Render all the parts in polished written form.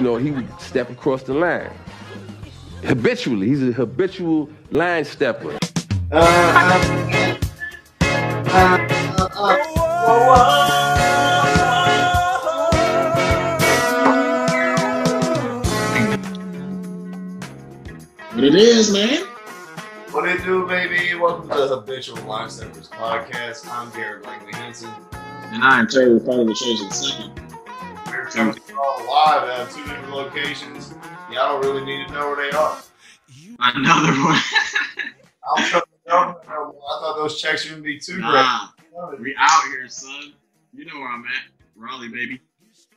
he would step across the line. Habitually. He's a habitual line stepper. What it is, man? What it do, baby? Welcome to the Habitual Line Steppers podcast. I'm Garrett Langley Henson. And I'm Terry, part of the Change in Second. We're coming all live at two different locations. Y'all don't really need to know where they are. Another one. I thought those checks wouldn't be too great. We out here, son. You know where I'm at. Raleigh, baby.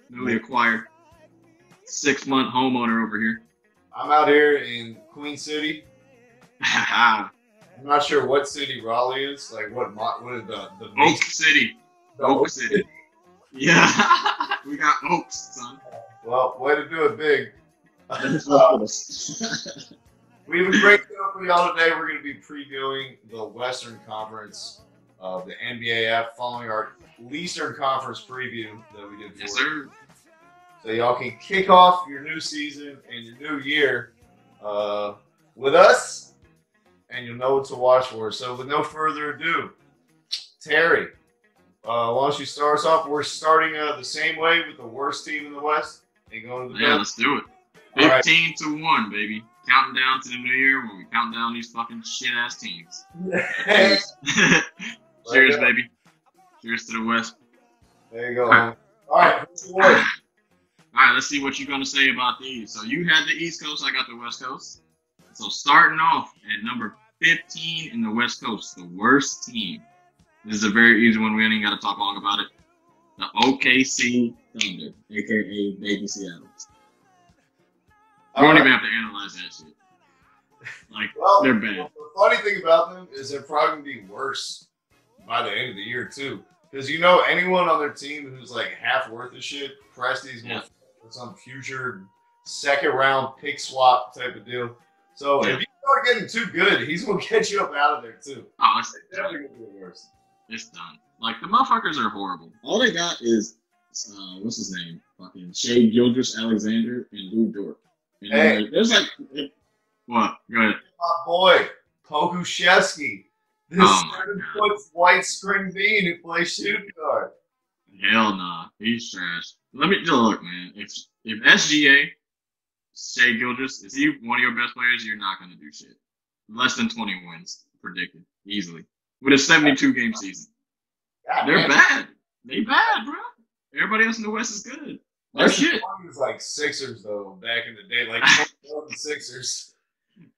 Newly acquired. 6-month homeowner over here. I'm out here in Queen City. I'm not sure what city Raleigh is. Like what is the Oak City. Oak City. Yeah. We got Oaks, son. Well, way to do it big. We have a great show for y'all today. We're going to be previewing the Western Conference of the NBA following our Eastern Conference preview that we did. Yes, sir. So y'all can kick off your new season and your new year with us, and you'll know what to watch for. So with no further ado, Terry, why don't you start us off? We're starting the same way with the worst team in the West and going to the best. Let's do it. 15-1, baby. Counting down to the new year when we count down these fucking shit-ass teams. Cheers, baby. Cheers to the West. There you go. All right. Who's the worst? All right, let's see what you're going to say about these. So you had the East Coast, I got the West Coast. So starting off at number 15 in the West Coast, the worst team. This is a very easy one. We ain't even got to talk long about it. The OKC Thunder, a.k.a. Baby Seattle. You don't even have to analyze that shit. Like, they're bad. Well, the funny thing about them is they're probably going to be worse by the end of the year, too. Because anyone on their team who's like half worth of shit, Presti's going to some future second-round pick swap type of deal. So if you start getting too good, he's going to get you up out of there, too. Oh, it's definitely going to be the worst. It's done. Like, the motherfuckers are horrible. All they got is, what's his name? Fucking Shai Gilgeous-Alexander and Lou Dort. And hey. There's like, what? Go ahead. My boy, Pokuševski. This 7-foot white string bean who plays shooting guard. Hell nah. He's trash. Let me just look, man. If SGA, Shai Gilgeous, is he one of your best players, you're not going to do shit. Less than 20 wins predicted. Easily. With a 72-game season. God, they're bad. They bad, bro. Everybody else in the West is good. They're shit. Was like Sixers, though, back in the day. Like, the Sixers.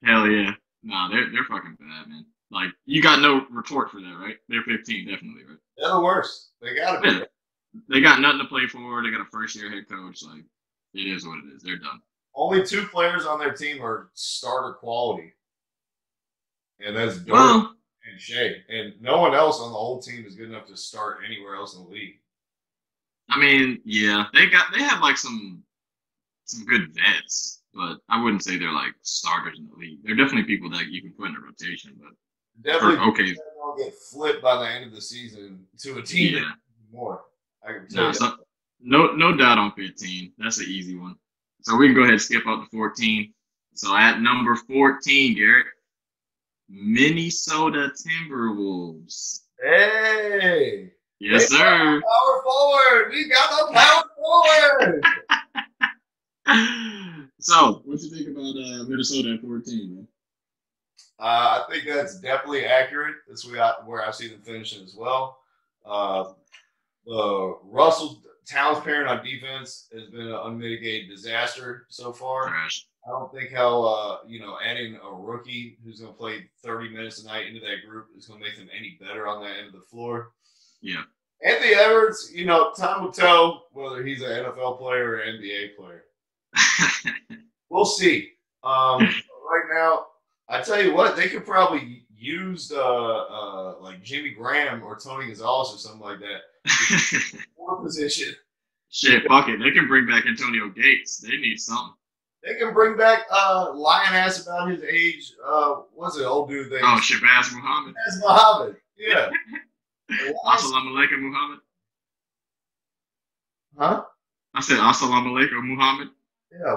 Hell yeah. Nah, they're fucking bad, man. Like, you got no retort for that, right? They're 15, definitely, right? They're the worst. They gotta be. Yeah. They got nothing to play for. They got a first-year head coach. Like, it is what it is. They're done. Only 2 players on their team are starter quality. And that's Dort and Shai. And no one else on the whole team is good enough to start anywhere else in the league. I mean, yeah, they have like some good vets, but I wouldn't say they're like starters in the league. They're definitely people that you can put in a rotation, but definitely they'll get flipped by the end of the season to a team that more. I can tell you. No doubt on 15. That's an easy one. So we can go ahead and skip up to 14. So at number 14, Garrett, Minnesota Timberwolves. Hey. Yes, sir. Power forward. We got the power forward. So, what you think about Minnesota at 14, man? I think that's definitely accurate. That's where I see them finishing as well. The Russell Towns pairing on defense has been an unmitigated disaster so far. Trash. I don't think how adding a rookie who's going to play 30 minutes a night into that group is going to make them any better on that end of the floor. Yeah. Anthony Edwards, time will tell whether he's an NFL player or an NBA player. We'll see. Right now, I tell you what, they could probably use like Jimmy Graham or Tony Gonzalez or something like that. More position. Shit, fuck it. They can bring back Antonio Gates. They need something. They can bring back lying ass about his age. What's it, old dude thing? Oh, Shabazz Muhammad. Shabazz Muhammad. Yeah. Assalamu alaikum, Muhammad. Huh? I said Assalamu alaikum, Muhammad. Yeah,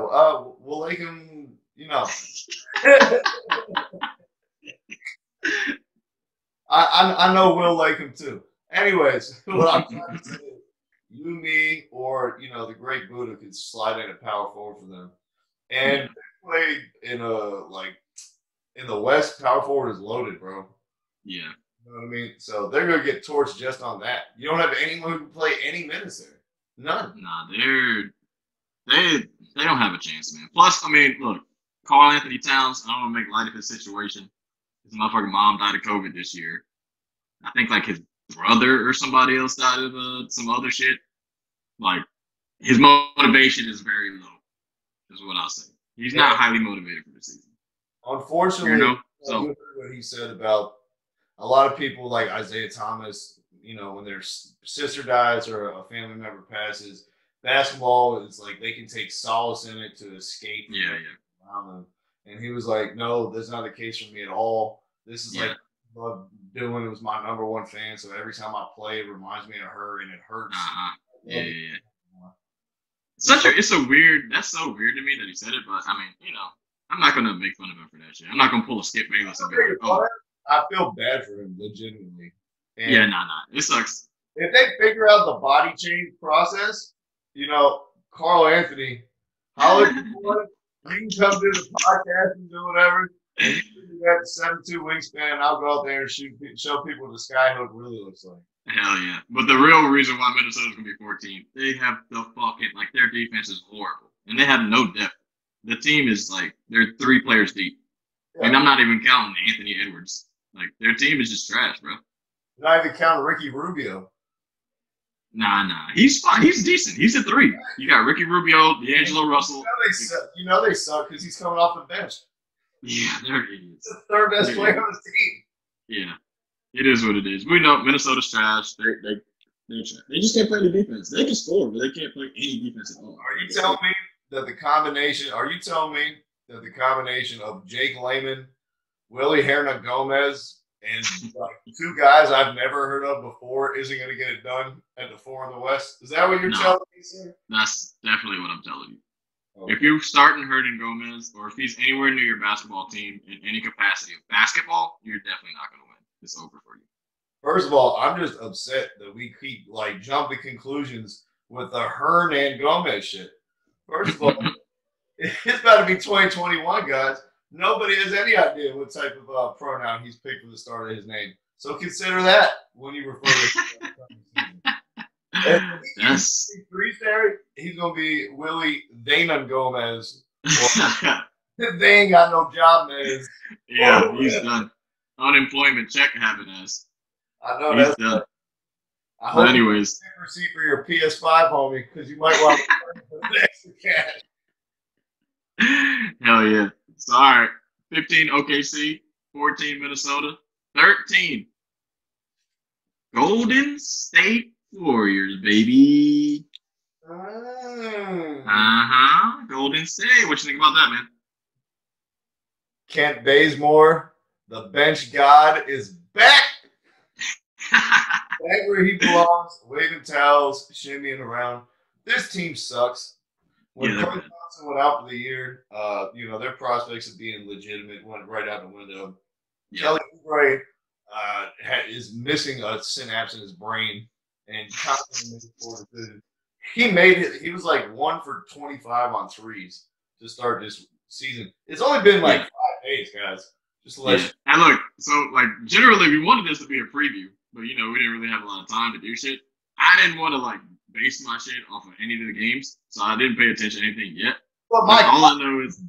we'll like him, I know we'll like him too. Anyways, what I'm trying to say is you, me, or the great Buddha could slide in a power forward for them. And Yeah. they played in the West, power forward is loaded, bro. Yeah. You know what I mean? So they're gonna get torched just on that. You don't have anyone who can play any minutes there. None. Nah, they don't have a chance, man. Plus, I mean, look, Karl Anthony Towns. I don't want to make light of his situation. His motherfucking mom died of COVID this year. I think like his brother or somebody else died of some other shit. Like his motivation is very low. Is what I'll say. He's not highly motivated for the season. Unfortunately, So you heard what he said about a lot of people like Isaiah Thomas. When their sister dies or a family member passes, basketball is like they can take solace in it to escape. Yeah. Around them. And he was like, "No, that's not the case for me at all. This is like I love doing. It was my number one fan. So every time I play, it reminds me of her, and it hurts." Yeah. That's so weird to me that he said it, but I mean, I'm not gonna make fun of him for that shit. I'm not gonna pull a Skip Bayless and be like, "Oh." I feel bad for him, legitimately. And yeah, it sucks. If they figure out the body change process, Karl Anthony, holler at you can come do the podcast and do whatever. And you can do that 7'2" wingspan. I'll go out there and show people what the skyhook really looks like. Hell yeah. But the real reason why Minnesota's going to be 14, they have the fucking, their defense is horrible. And they have no depth. The team is, they're 3 players deep. Yeah. And I'm not even counting Anthony Edwards. Their team is just trash, bro. Not even counting Ricky Rubio. Nah. He's fine. He's decent. He's a 3. You got Ricky Rubio, D'Angelo Russell. They suck because he's coming off the bench. Yeah, they're idiots. He's the third best player on his team. Yeah. It is what it is. We know Minnesota's trash. They're trash. They just can't play the defense. They can score, but they can't play any defense at all. Are you telling me that the combination of Jake Layman, Willie Hernan-Gomez, and 2 guys I've never heard of before isn't going to get it done at the 4 in the West? Is that what you're telling me, sir? That's definitely what I'm telling you. Okay. If you start in Hernan-Gomez, or if he's anywhere near your basketball team in any capacity of basketball, you're definitely not going to win. It's over for you. First of all, I'm just upset that we keep jumping conclusions with the Hernan-Gomez shit. First of all, it's about to be 2021, guys. Nobody has any idea what type of pronoun he's picked for the start of his name. So consider that when you refer to him. Yes. He's going to be Willie Danon Gomez. They ain't got no job, man. Yeah, he's done. Unemployment check having us. I know he's done. I hope anyways, you get a receipt for your PS5, homie, because you might want to for the extra cash. Hell yeah. So, all right. 15 OKC, 14 Minnesota, 13 Golden State Warriors, baby. Golden State. What you think about that, man? Kent Bazemore, the bench god, is back. Back where he belongs, waving towels, shimmying around. This team sucks. When Klay Thompson went out for the year, their prospects of being legitimate went right out the window. Yeah. Kelly Oubre is missing a synapse in his brain and constantly making poor decisions. He made it. He was 1 for 25 on threes to start this season. It's only been 5 days, guys. Just to let you. And look, so generally we wanted this to be a preview, but we didn't really have a lot of time to do shit. I didn't want to base my shit off of any of the games, so I didn't pay attention to anything yet. Well, all I know is,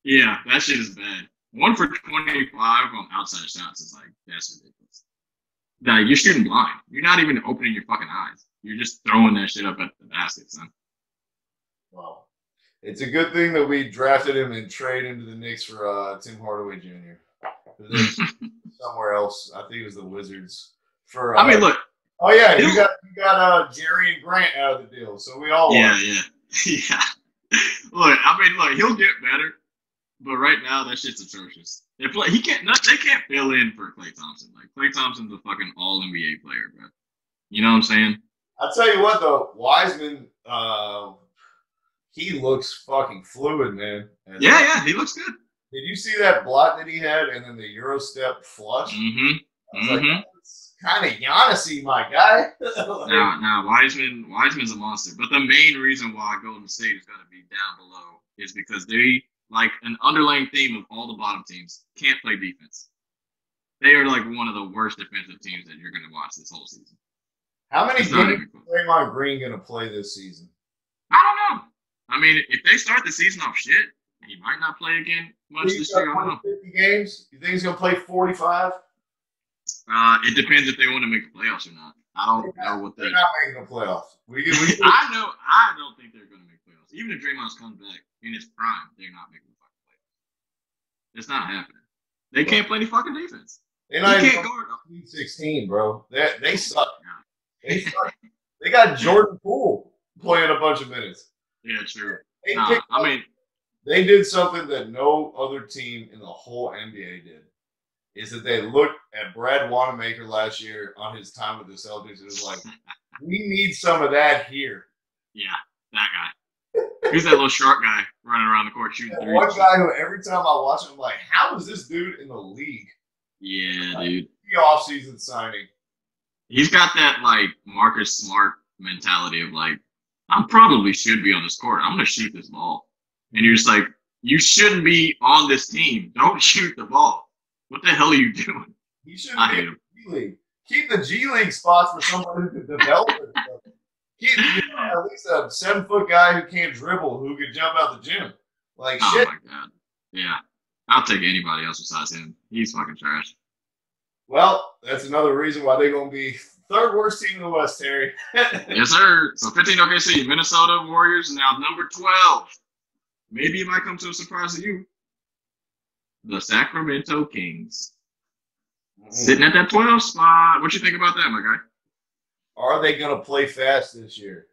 that shit is bad. 1 for 25 on outside shots is that's ridiculous. You're shooting blind. You're not even opening your fucking eyes. You're just throwing that shit up at the basket, son. Well, it's a good thing that we drafted him and traded him to the Knicks for Tim Hardaway Jr. Somewhere else. I think it was the Wizards. Look. Oh yeah, you got Jerry and Grant out of the deal, so we all yeah. Look, he'll get better, but right now that shit's atrocious. They can't fill in for Klay Thompson. Klay Thompson's a fucking all NBA player, bro. You know what I'm saying? I'll tell you what though, Wiseman he looks fucking fluid, man. Yeah, he looks good. Did you see that block that he had and then the Euro step flush? Mm-hmm. I was like, that's kind of Giannis-y, my guy. Now, Wiseman's a monster. But the main reason why Golden State is going to be down below is because they, like an underlying theme of all the bottom teams, can't play defense. They are like one of the worst defensive teams that you're going to watch this whole season. How many games is Draymond Green going to play this season? I don't know. I mean, if they start the season off shit, he might not play again much this year. I don't know. 50 games? You think he's going to play 45? It depends if they want to make the playoffs or not. I don't know what they're not making the playoffs. I don't think they're going to make playoffs. Even if Draymond comes back in his prime, they're not making the fucking playoffs. It's not happening. They can't play any fucking defense. They can't guard 16, bro. They suck. They suck. They got Jordan Poole playing a bunch of minutes. Yeah, true. They did something that no other team in the whole NBA did. Is that they looked at Brad Wanamaker last year on his time with the Celtics and was like, we need some of that here. Yeah, that guy. Who's that little short guy running around the court shooting threes? One guy who every time I watch him, I'm like, how is this dude in the league? Yeah, dude. The offseason signing. He's got that, like, Marcus Smart mentality of, like, I probably should be on this court. I'm going to shoot this ball. And you're just like, you shouldn't be on this team. Don't shoot the ball. What the hell are you doing? He shouldn't be in the G League. Keep the G League spots for someone who can develop it. Keep at least a 7-foot guy who can't dribble, who can jump out the gym. Like, shit. Oh, my God. Yeah. I'll take anybody else besides him. He's fucking trash. Well, that's another reason why they're going to be third worst team in the West, Terry. Yes, sir. So 15 OKC, Minnesota Warriors, now number 12. Maybe it might come to a surprise to you. The Sacramento Kings. Sitting at that 12 spot. What you think about that, my guy? Are they going to play fast this year?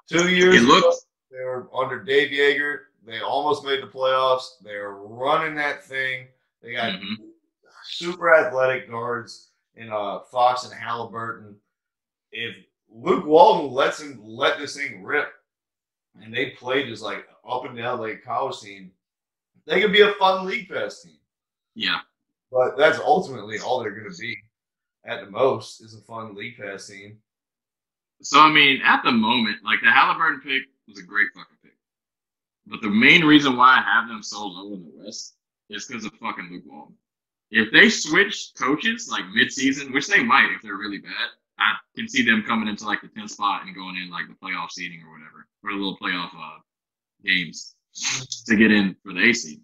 2 years ago, they were under Dave Yeager. They almost made the playoffs. They're running that thing. They got super athletic guards in Fox and Halliburton. If Luke Walton lets him let this thing rip, and they play just like up and down like a college team, they could be a fun league pass team. Yeah. But that's ultimately all they're going to be at the most is a fun league pass team. So, I mean, at the moment, like the Halliburton pick was a great fucking pick. But the main reason why I have them so low in the West is because of fucking Luke Walton. If they switch coaches like mid-season, which they might if they're really bad, I can see them coming into like the 10th spot and going in like the playoff seeding or whatever, or the little playoff games to get in for the A seed.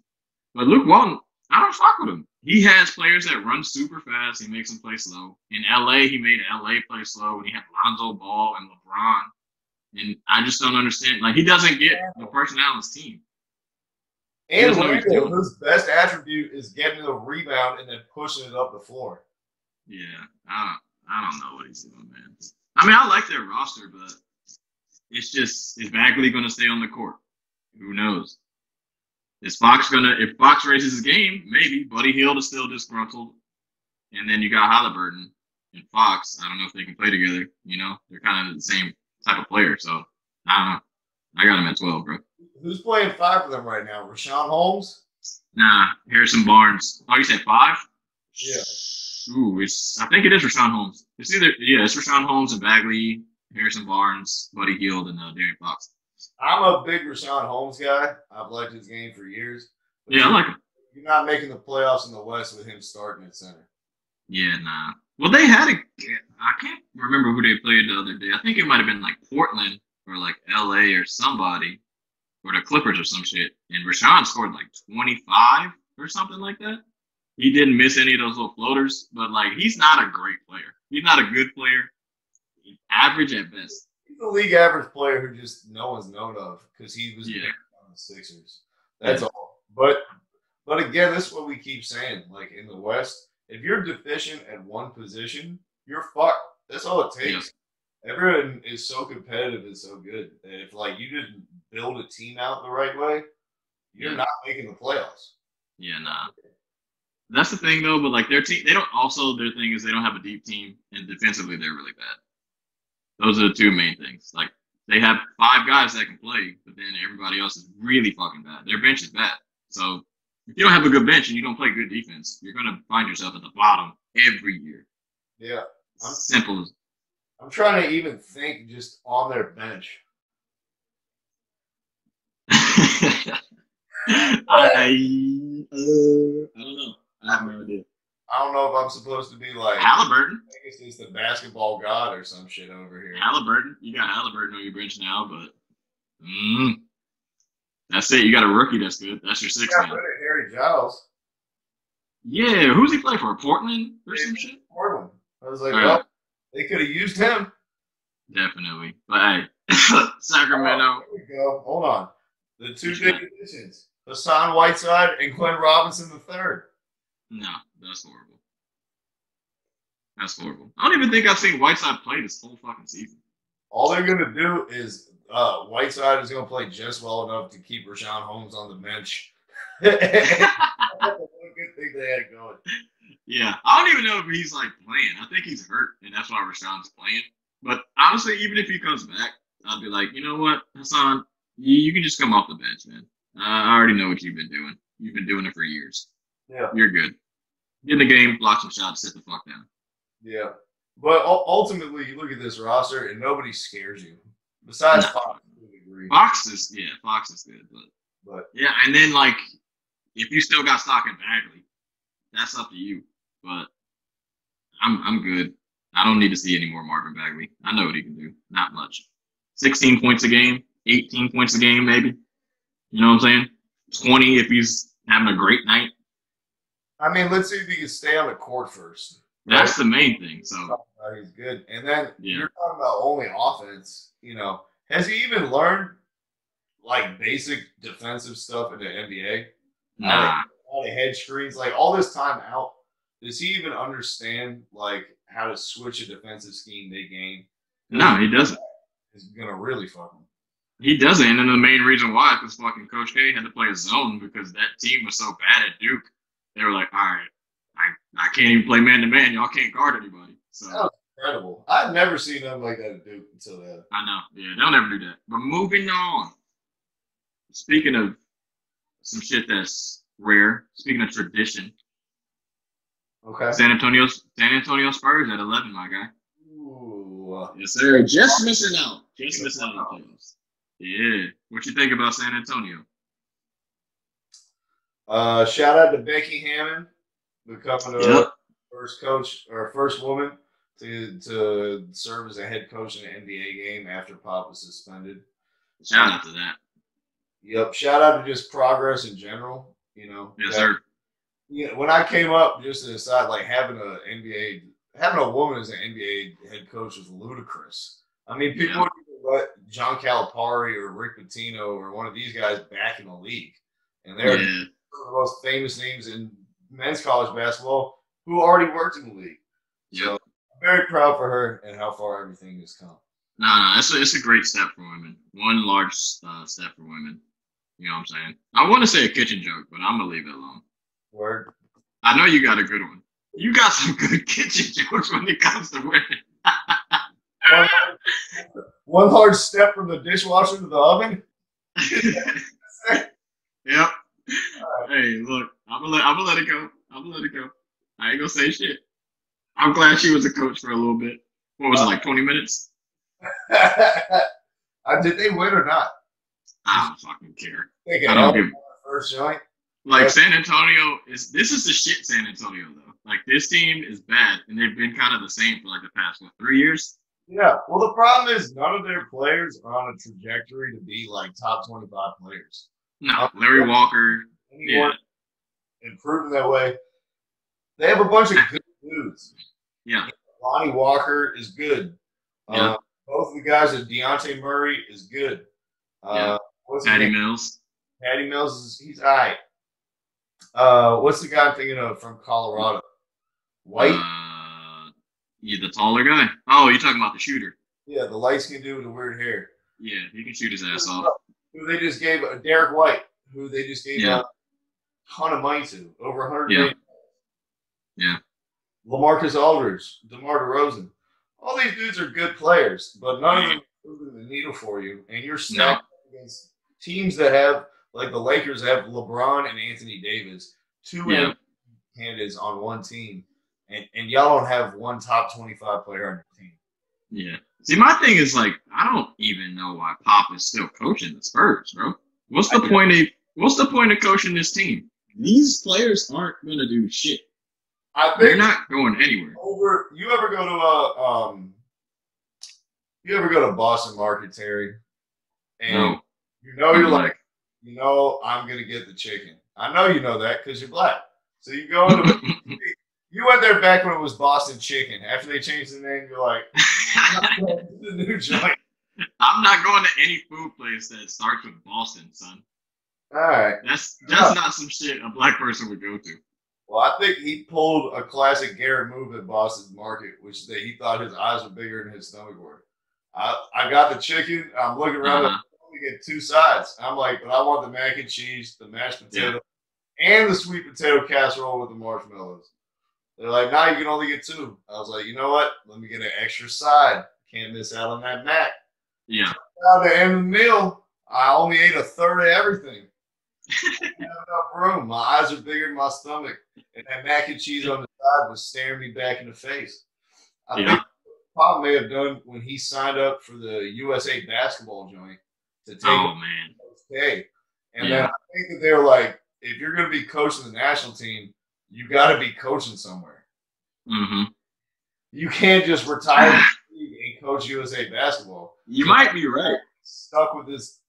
But Luke Walton, I don't fuck with him. He has players that run super fast. He makes them play slow. In LA, he made LA play slow, and he had Lonzo Ball and LeBron. And I just don't understand. Like, he doesn't get the personnel on his team. And Randall, whose best attribute is getting the rebound and then pushing it up the floor. Yeah, I don't know what he's doing, man. I mean, I like their roster, but it's just, is Bagley going to stay on the court? Who knows? If Fox raises his game, maybe. Buddy Hield is still disgruntled. And then you got Halliburton and Fox. I don't know if they can play together. You know, they're kind of the same type of player. So, I don't know. I got him at 12, bro. Who's playing 5 for them right now? Rashawn Holmes? Nah, Harrison Barnes. Oh, you said 5? Yeah. Ooh, I think it is Rashawn Holmes. It's Rashawn Holmes and Bagley, Harrison Barnes, Buddy Hield, and Darren Fox. I'm a big Rashawn Holmes guy. I've liked his game for years. Yeah, I like him. You're not making the playoffs in the West with him starting at center. Yeah, nah. Well, they had I can't remember who they played the other day. I think it might have been like Portland or like LA or somebody, or the Clippers or some shit. And Rashawn scored like 25 or something like that. He didn't miss any of those little floaters, but like he's not a great player. He's not a good player. He's average at best. He's a league average player who just no one's known of because he was on the Sixers. That's all. But again, this is what we keep saying. Like in the West, if you're deficient at one position, you're fucked. That's all it takes. Yeah. Everyone is so competitive and so good that if like you didn't build a team out the right way, you're not making the playoffs. Yeah, nah. That's the thing though, but like their team, their thing is they don't have a deep team, and defensively they're really bad. Those are the two main things. Like They have 5 guys that can play, but then everybody else is really fucking bad. Their bench is bad. So if you don't have a good bench and you don't play good defense, you're gonna find yourself at the bottom every year. Yeah. Simple as. I'm trying to even think just on their bench. I don't know. I have no idea. I don't know if I'm supposed to be like Halliburton. I guess it's the basketball god or some shit over here. Halliburton. You got Halliburton on your bench now, but that's it. You got a rookie that's good. That's your 6th man. Harry Giles. Yeah, who's he play for? Portland or some shit? Portland. I was like, well, they could have used him. Definitely. But hey, Sacramento. Here we go. Hold on. The 2 big additions. Hassan Whiteside and Glenn Robinson III. No, that's horrible. That's horrible. I don't even think I've seen Whiteside play this whole fucking season. All they're going to do is Whiteside is going to play just well enough to keep Rashawn Holmes on the bench. That's a good thing they had going. Yeah, I don't even know if he's like playing. I think he's hurt, and that's why Rashawn's playing. But honestly, even if he comes back, I'd be like, you know what, Hassan, you can just come off the bench, man. I already know what you've been doing. You've been doing it for years. Yeah, you're good. Get in the game, block some shots, sit the fuck down. Yeah, but ultimately, you look at this roster, and nobody scares you besides Fox. Fox is good, but yeah, and then like if you still got stock in Bagley, that's up to you. But I'm good. I don't need to see any more Marvin Bagley. I know what he can do. Not much. 16 points a game, 18 points a game, maybe. You know what I'm saying? 20 if he's having a great night. I mean, let's see if he can stay on the court first. Right? That's the main thing. So he's good. And then you're talking about only offense. You know, has he even learned like basic defensive stuff in the NBA? Nah. All the head screens, like all this time out. Does he even understand like how to switch a defensive scheme mid-game? No, he doesn't. It's gonna really fuck him. He doesn't, and then the main reason why is because fucking Coach K had to play a zone because that team was so bad at Duke. They were like, all right, I can't even play man-to-man. Y'all can't guard anybody. So that was incredible. I've never seen them like that at Duke until then. I know. Yeah, they'll never do that. But moving on. Speaking of some shit that's rare, speaking of tradition. Okay. San Antonio Spurs at 11, my guy. Ooh. Yes, sir. Just missing out. Just missing out on the playoffs. Yeah. What you think about San Antonio? Shout out to Becky Hammond becoming the first coach or first woman to serve as a head coach in an NBA game after Pop was suspended. Shout out to that. Yep. Shout out to just progress in general. You know. Yes, sir. Yeah. When I came up, just to decide, like having a woman as an NBA head coach was ludicrous. I mean, people would let John Calipari or Rick Pitino or one of these guys back in the league, and they're some of the most famous names in men's college basketball who already worked in the league. Yep. So I'm very proud for her and how far everything has come. No, it's a great step for women. One large step for women. You know what I'm saying? I want to say a kitchen joke, but I'm going to leave it alone. Word. I know you got a good one. You got some good kitchen jokes when it comes to women. One large step from the dishwasher to the oven. Yep. Hey, look, I'm gonna let it go. I ain't gonna say shit. I'm glad she was a coach for a little bit. What was it, like 20 minutes? Did they win or not? I don't fucking care. I don't give first joint. Like San Antonio this is the shit San Antonio though. Like this team is bad and they've been kind of the same for like the past 3 years. Yeah. Well, the problem is none of their players are on a trajectory to be like top 25 players. No, Larry Walker. Anyone improving that way. They have a bunch of good dudes. Yeah. Lonnie Walker is good. Yeah. Both of the guys at Deontay Murray is good. Patty Mills. Patty Mills he's all right. What's the guy I'm thinking of from Colorado? White? Yeah, the taller guy. Oh, you're talking about the shooter. Yeah, the light-skinned dude with the weird hair. Yeah, he can shoot his ass off. Who they just gave Derek White, who they just gave a ton of money to, over $100 million. Yeah. LaMarcus Aldridge, DeMar DeRozan. All these dudes are good players, but none of them moving the needle for you, and you're stacked against teams that have, like the Lakers have LeBron and Anthony Davis, two candidates on one team, and y'all don't have one top 25 player on your team. Yeah. See, my thing is like, I don't even know why Pop is still coaching the Spurs, bro. What's the point of coaching this team? These players aren't gonna do shit. They're not going anywhere. You ever go to Boston Market, Terry? And you're like, I'm gonna get the chicken. I know you know that because you're black. So you go into you went there back when it was Boston Chicken. After they changed the name, you're like, I'm not going to the new joint. I'm not going to any food place that starts with Boston, son. All right. That's not some shit a black person would go to. Well, I think he pulled a classic Garrett move at Boston Market, which is that he thought his eyes were bigger than his stomach were. I got the chicken. I'm looking around. I only get two sides. I'm like, but I want the mac and cheese, the mashed potato, and the sweet potato casserole with the marshmallows. They're like, nah, you can only get two. I was like, you know what? Let me get an extra side. Can't miss out on that mac. Yeah. At the end of the meal, I only ate a third of everything. I didn't have enough room. My eyes are bigger than my stomach. And that mac and cheese on the side was staring me back in the face. I think Pop may have done when he signed up for the USA basketball joint to take pay. And then I think that they were like, if you're going to be coaching the national team, you got to be coaching somewhere. Mm-hmm. You can't just retire and coach USA basketball. You might be right. Stuck with this,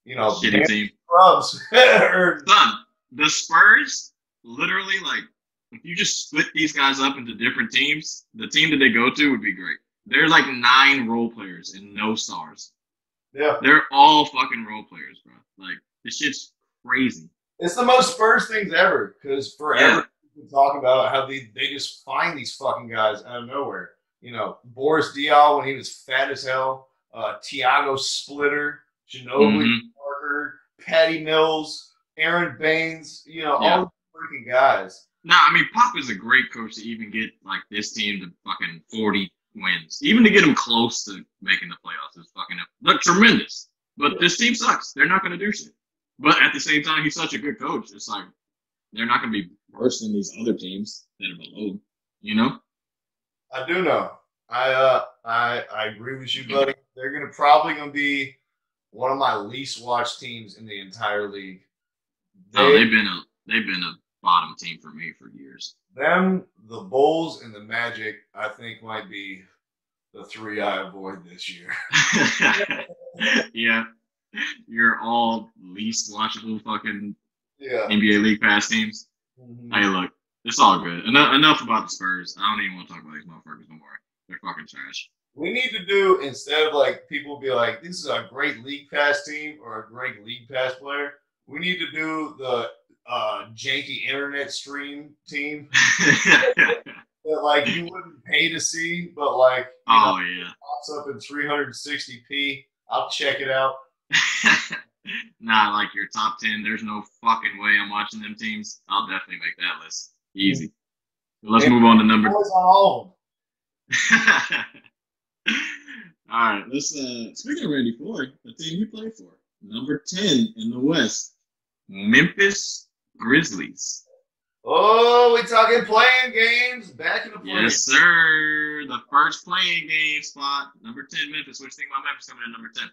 shitty team. Scrubs. Son, the Spurs, literally, like, if you just split these guys up into different teams, the team that they go to would be great. They're like 9 role players and no stars. Yeah. They're all fucking role players, bro. Like, this shit's crazy. It's the most Spurs things ever, because forever people talk about how they just find these fucking guys out of nowhere. Boris Diaw when he was fat as hell, Tiago Splitter, Ginobili Parker, Patty Mills, Aaron Baines, all the freaking guys. Nah, I mean, Pop is a great coach to even get like this team to fucking 40 wins. Even to get them close to making the playoffs is fucking tremendous. But this team sucks. They're not going to do shit. But at the same time, he's such a good coach. It's like they're not going to be worse than these other teams that are below. I do know. I agree with you, buddy. They're probably going to be one of my least watched teams in the entire league. They've been a bottom team for me for years. Them, the Bulls, and the Magic, I think might be the 3 I avoid this year. Yeah. You're all least watchable fucking NBA League Pass teams. Mm-hmm. Hey, look, it's all good. Enough about the Spurs. I don't even want to talk about these motherfuckers no more. They're fucking trash. We need to do, instead of like people be like, this is a great League Pass team or a great League Pass player, we need to do the janky internet stream team that like you wouldn't pay to see, but like pops up in 360p. I'll check it out. Nah, like your top 10, there's no fucking way I'm watching them teams. I'll definitely make that list. Easy. Let's move on to number. All right, let's speaking of Randy Floyd, the team he played for, number 10 in the West, Memphis Grizzlies. Oh, we talking playing games? Back in the play. Yes, sir. The first playing game spot, number 10, Memphis. What do you think about Memphis coming in number 10?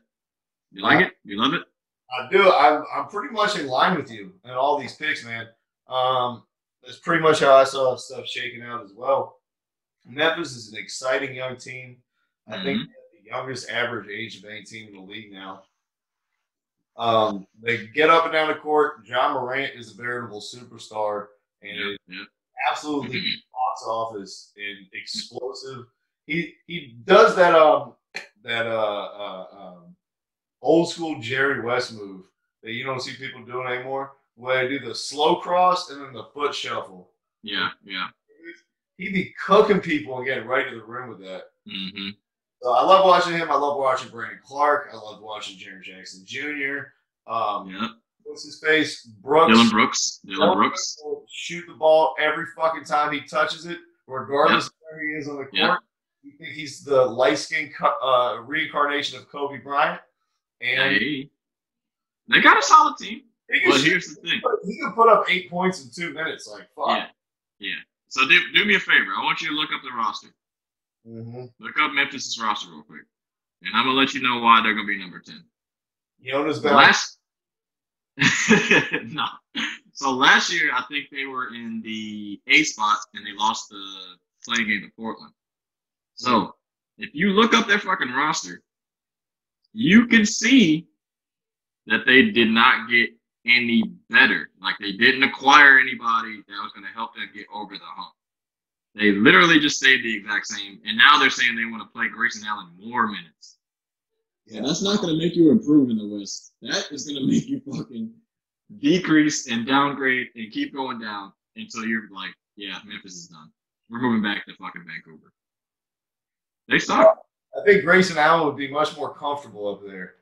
You like it? You love it? I do. I'm pretty much in line with you in all these picks, man. That's pretty much how I saw stuff shaking out as well. Memphis is an exciting young team. I think the youngest average age of any team in the league now. They get up and down the court. John Morant is a veritable superstar and absolutely box office and explosive. He does that old school Jerry West move that you don't see people doing anymore, where they do the slow cross and then the foot shuffle. Yeah. He'd be cooking people and getting right to the rim with that. Mm-hmm. So I love watching him. I love watching Brandon Clark. I love watching Jaren Jackson Jr. What's his face? Dylan Brooks. Shoot the ball every fucking time he touches it, regardless of where he is on the court. You think he's the light-skinned reincarnation of Kobe Bryant? And hey, they got a solid team. But here's the thing. He can put up 8 points in 2 minutes. Like, fuck. Yeah. So do me a favor. I want you to look up the roster. Mm-hmm. Look up Memphis' roster real quick. And I'm going to let you know why they're going to be number 10. Jonas Valanciunas. No. So last year, I think they were in the A spot, and they lost the playing game to Portland. So if you look up their fucking roster, you can see that they did not get any better. Like, they didn't acquire anybody that was going to help them get over the hump. They literally just stayed the exact same. And now they're saying they want to play Grayson Allen more minutes. Yeah, that's not going to make you improve in the West. That is going to make you fucking decrease and downgrade and keep going down until you're like, yeah, Memphis is done. We're moving back to fucking Vancouver. They suck. I think Grayson Allen would be much more comfortable up there.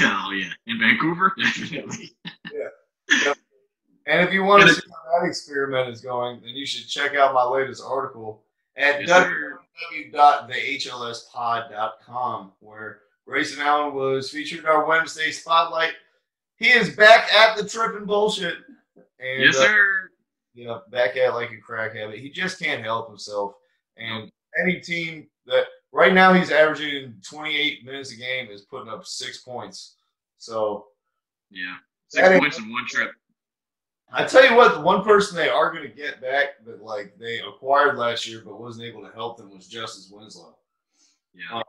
Oh, yeah. In Vancouver? Definitely. Yeah. And if you want to see how that experiment is going, then you should check out my latest article at www.thehLSpod.com, where Grayson Allen was featured in our Wednesday Spotlight. He is back at the tripping bullshit. And, yes, sir. Yeah, back at like a crack habit. He just can't help himself. And any team that right now he's averaging 28 minutes a game is putting up 6 points. So yeah, 6 points in one trip. I tell you what, the one person they are going to get back that like they acquired last year but wasn't able to help them was Justice Winslow. Yeah.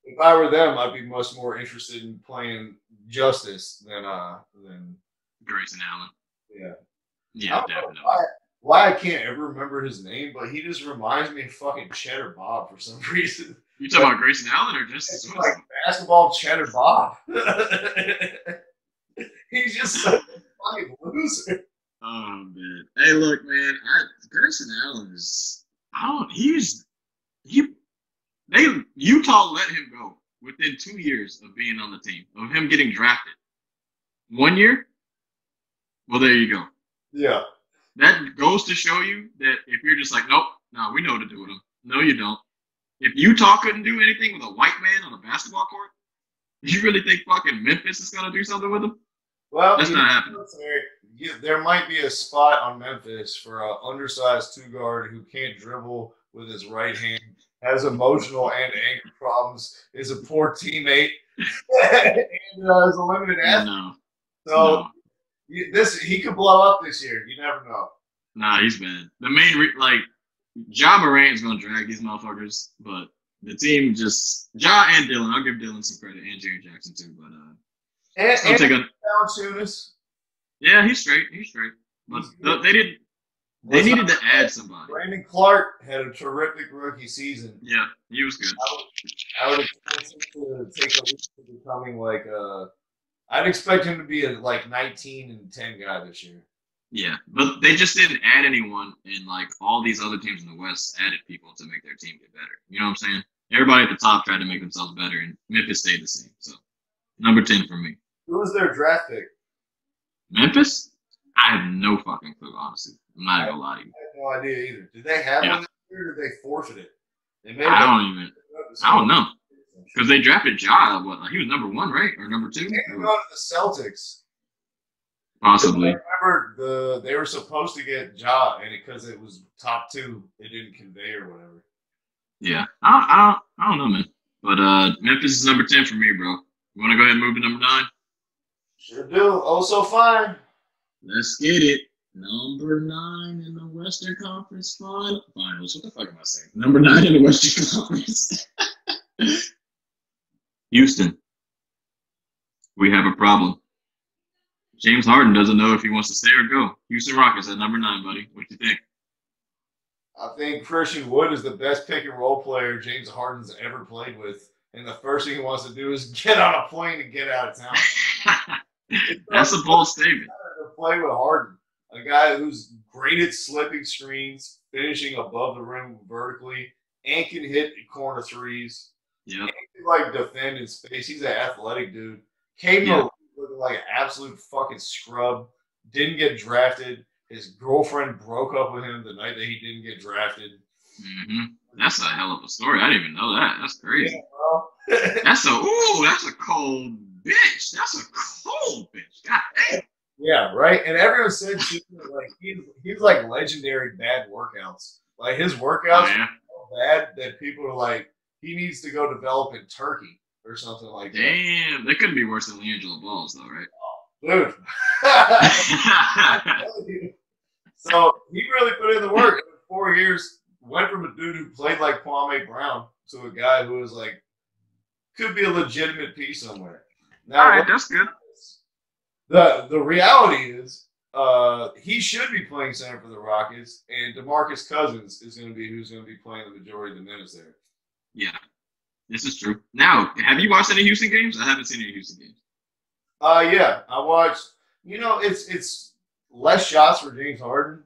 If I were them, I'd be much more interested in playing Justice than Grayson Allen. Yeah. Yeah, definitely. Why I can't ever remember his name, but he just reminds me of fucking Cheddar Bob for some reason. You talking about Grayson Allen or Justice Winslow? Like basketball Cheddar Bob. He's just such a fucking loser. Oh man! Hey, look, man. Grayson Allen is. Utah let him go within 2 years of being on the team, of him getting drafted. 1 year. Well, there you go. Yeah. That goes to show you that if you're just like, nope, no, we know what to do with him. No, you don't. If Utah couldn't do anything with a white man on a basketball court, you really think fucking Memphis is gonna do something with him? Well, that's not happening. There might be a spot on Memphis for an undersized two guard who can't dribble with his right hand, has emotional and anger problems, is a poor teammate, and is a limited athlete. No. So he could blow up this year. You never know. Nah, he's bad. The main Ja Morant is gonna drag these motherfuckers, but the team just Ja and Dylan. I'll give Dylan some credit and Jerry Jackson too, but yeah, he's straight. He's straight. But they needed to add somebody. Brandon Clark had a terrific rookie season. Yeah, he was good. I would expect him to take a leap to becoming like I'd expect him to be a 19 and 10 guy this year. Yeah, but they just didn't add anyone, and all these other teams in the West added people to make their team get better. You know what I'm saying? Everybody at the top tried to make themselves better, and Memphis stayed the same. So, number 10 for me. Who was their draft pick? Memphis? I have no fucking clue, honestly. I'm not gonna lie to you. I have no idea either. Did they have one this year, or did they forfeit it? I don't know. Because they drafted Ja. He was number 1, right? Or number 2? They go to the Celtics. Possibly. I remember they were supposed to get Ja, and because it was top 2, it didn't convey or whatever. Yeah. I don't know, man. But Memphis is number 10 for me, bro. You want to go ahead and move to number 9? Sure do. Oh, so fine. Let's get it. Number 9 in the Western Conference Finals. What the fuck am I saying? Number 9 in the Western Conference. Houston. We have a problem. James Harden doesn't know if he wants to stay or go. Houston Rockets at number 9, buddy. What do you think? I think Christian Wood is the best pick and roll player James Harden's ever played with. And the first thing he wants to do is get on a plane and get out of town. That's a bold statement. To play with Harden, a guy who's great at slipping screens, finishing above the rim vertically, and can hit corner threes. Yeah, can defend in space. He's an athletic dude. Came to looking like an absolute fucking scrub. Didn't get drafted. His girlfriend broke up with him the night that he didn't get drafted. Mm-hmm. That's a hell of a story. I didn't even know that. That's crazy. Yeah, bro. That's a cold bitch. That's a cold bitch. God damn. Yeah, right. And everyone said too, like he's like legendary bad workouts. Like his workouts Oh, yeah. are so bad that people are like, he needs to go develop in Turkey or something like that. Damn. They couldn't be worse than LiAngelo Balls, though, right? Dude. So he really put in the work. In 4 years, went from a dude who played like Kwame Brown to a guy who was like, could be a legitimate piece somewhere. Now, All right, that's good. the reality is, he should be playing center for the Rockets, and DeMarcus Cousins is going to be who's going to be playing the majority of the minutes there. Yeah, this is true. Now, have you watched any Houston games? I haven't seen any Houston games. Yeah, I watched. You know, it's less shots for James Harden,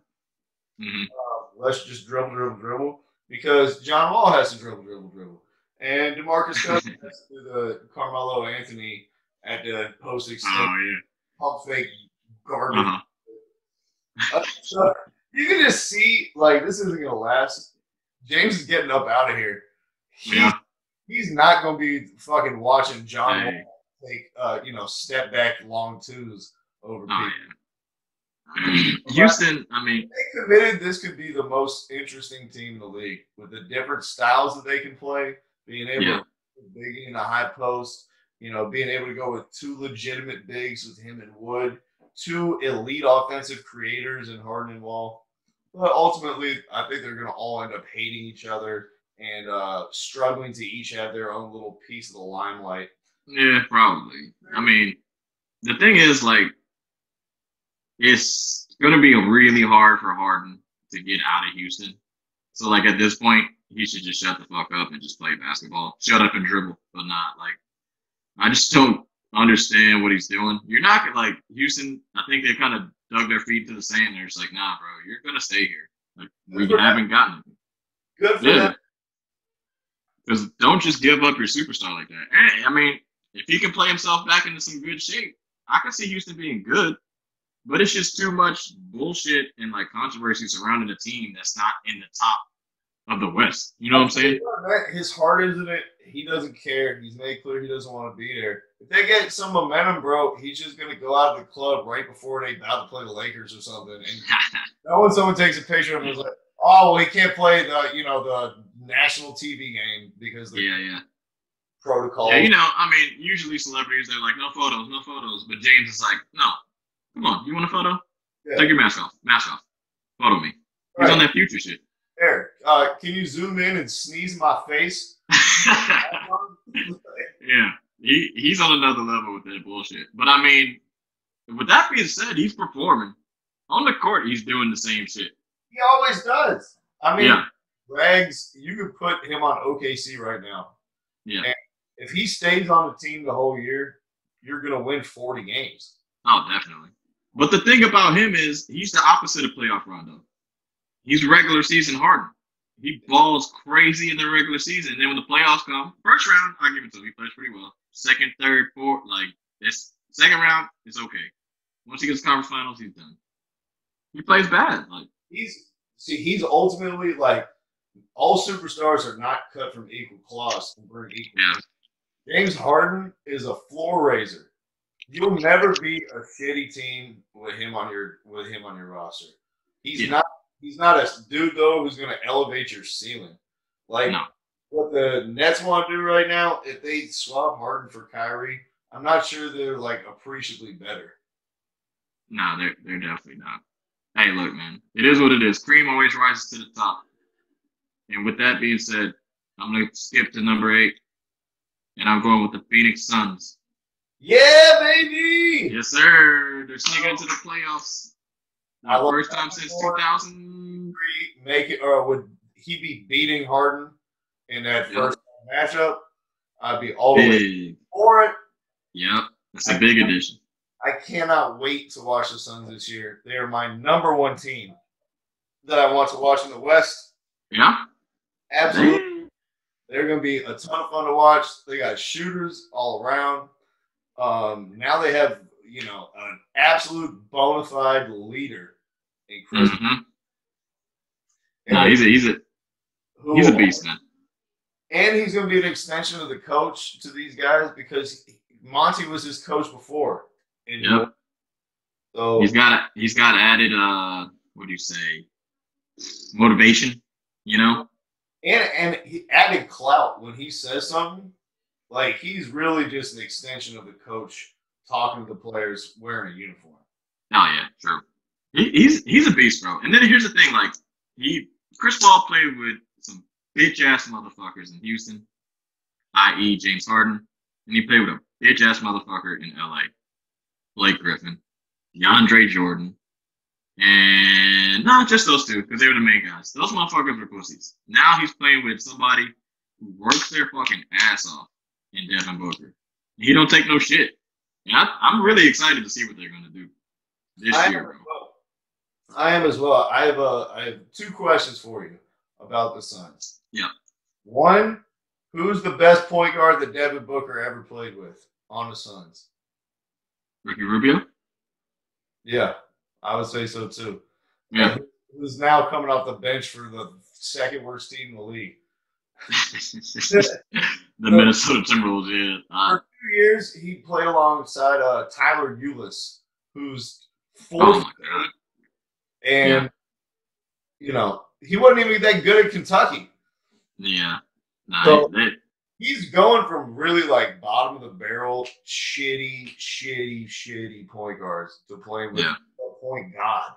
less just dribble, because John Wall has to dribble, and DeMarcus Cousins has to do the Carmelo Anthony at the post extend, pump fake garbage. So you can just see, like, this isn't gonna last. James is getting up out of here. He's not gonna be fucking watching John Wall take step back long twos over people. Houston, I mean, they committed this could be the most interesting team in the league with the different styles that they can play, being able to put Biggie in a high post, being able to go with two legitimate bigs with him and Wood, two elite offensive creators in Harden and Wall. But ultimately, I think they're going to all end up hating each other and struggling to each have their own little piece of the limelight. Yeah, probably. I mean, the thing is, like, it's going to be really hard for Harden to get out of Houston. So, like, at this point, he should just shut the fuck up and just play basketball. Shut up and dribble, but not, like, I just don't understand what he's doing. You're not going to, like, Houston, I think they kind of dug their feet to the sand. They're just like, nah, bro, you're going to stay here. Like, we haven't gotten it. Good for them. Because don't just give up your superstar like that. And, I mean, if he can play himself back into some good shape, I can see Houston being good. But it's just too much bullshit and, like, controversy surrounding a team that's not in the top of the West. You know what I'm saying? His heart isn't it. He doesn't care. He's made clear he doesn't want to be there. If they get some momentum, bro, he's just going to go out of the club right before they about to play the Lakers or something. And when someone takes a picture of him, it's like, oh, well, he can't play the national TV game because the protocol. Yeah, I mean, usually celebrities, they're like, no photos. But James is like, no. Come on, you want a photo? Yeah. Take your mask off. Photo me. He's on that future shit. Eric, can you zoom in and sneeze in my face? Yeah, he's on another level with that bullshit. But I mean, with that being said, he's performing. On the court, he's doing the same shit. He always does. I mean, Rags, you could put him on OKC right now. Yeah. And if he stays on the team the whole year, you're going to win 40 games. Oh, definitely. But the thing about him is he's the opposite of playoff Rondo. He's regular season Harden. He balls crazy in the regular season. And then when the playoffs come, first round, I'll give it to him. He plays pretty well. Second, third, fourth, like this second round, it's okay. Once he gets to conference finals, he's done. He plays bad. Like he's ultimately like all superstars are not cut from equal cloth and bring equal. Yeah. James Harden is a floor raiser. You'll never be a shitty team with him on your roster. He's not a dude though who's going to elevate your ceiling. Like what the Nets want to do right now, if they swap Harden for Kyrie, I'm not sure they're like appreciably better. No, they're definitely not. Hey, look, man, it is what it is. Cream always rises to the top. And with that being said, I'm going to skip to number 8, and I'm going with the Phoenix Suns. Yeah, baby! Yes, sir. They're sneaking into the playoffs. First time since 2000. Make it, or would he be beating Harden in that first matchup? I'd be all the way for it. Yep, that's a big addition. I cannot wait to watch the Suns this year. They are my number one team that I want to watch in the West. Yeah? Absolutely. They're going to be a ton of fun to watch. They got shooters all around. Now they have, an absolute bona fide leader in Chris. No, he's He's a beast, man. And he's going to be an extension of the coach to these guys because Monty was his coach before. Yep. So he's got added what do you say? Motivation, you know? And he added clout when he says something. Like he's really just an extension of the coach talking to the players wearing a uniform. Oh yeah, true. He's a beast, bro. And then here's the thing, like Chris Paul played with some bitch ass motherfuckers in Houston, i.e. James Harden, and he played with a bitch ass motherfucker in LA, Blake Griffin, DeAndre Jordan, and not just those two, because they were the main guys. Those motherfuckers were pussies. Now he's playing with somebody who works their fucking ass off in Devin Booker. He don't take no shit. And I'm really excited to see what they're gonna do this year, bro. I am as well. I have two questions for you about the Suns. Yeah. One, who's the best point guard that Devin Booker ever played with on the Suns? Ricky Rubio? Yeah, I would say so too. Yeah. Who's now coming off the bench for the second worst team in the league. The Minnesota Timberwolves, yeah. For 2 years, he played alongside Tyler Ulis, who's fourth. Oh my God. And, you know, he wasn't even that good at Kentucky. Yeah. Nah, So, he's going from really like bottom of the barrel, shitty point guards to playing with a point god.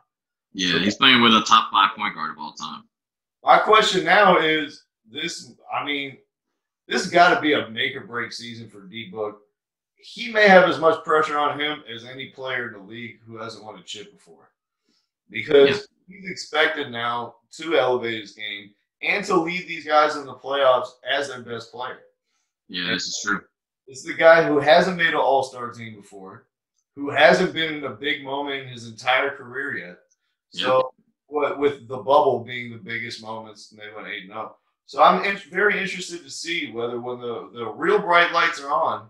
Yeah, he's playing with a top 5 point guard of all time. My question now is this has got to be a make or break season for D-Book. He may have as much pressure on him as any player in the league who hasn't won a chip before. Because he's expected now to elevate his game and to lead these guys in the playoffs as their best player. Yeah, this is true. It's the guy who hasn't made an all-star team before, who hasn't been in a big moment in his entire career yet. So, with the bubble being the biggest moments, and they went 8-0. So I'm very interested to see whether when the real bright lights are on,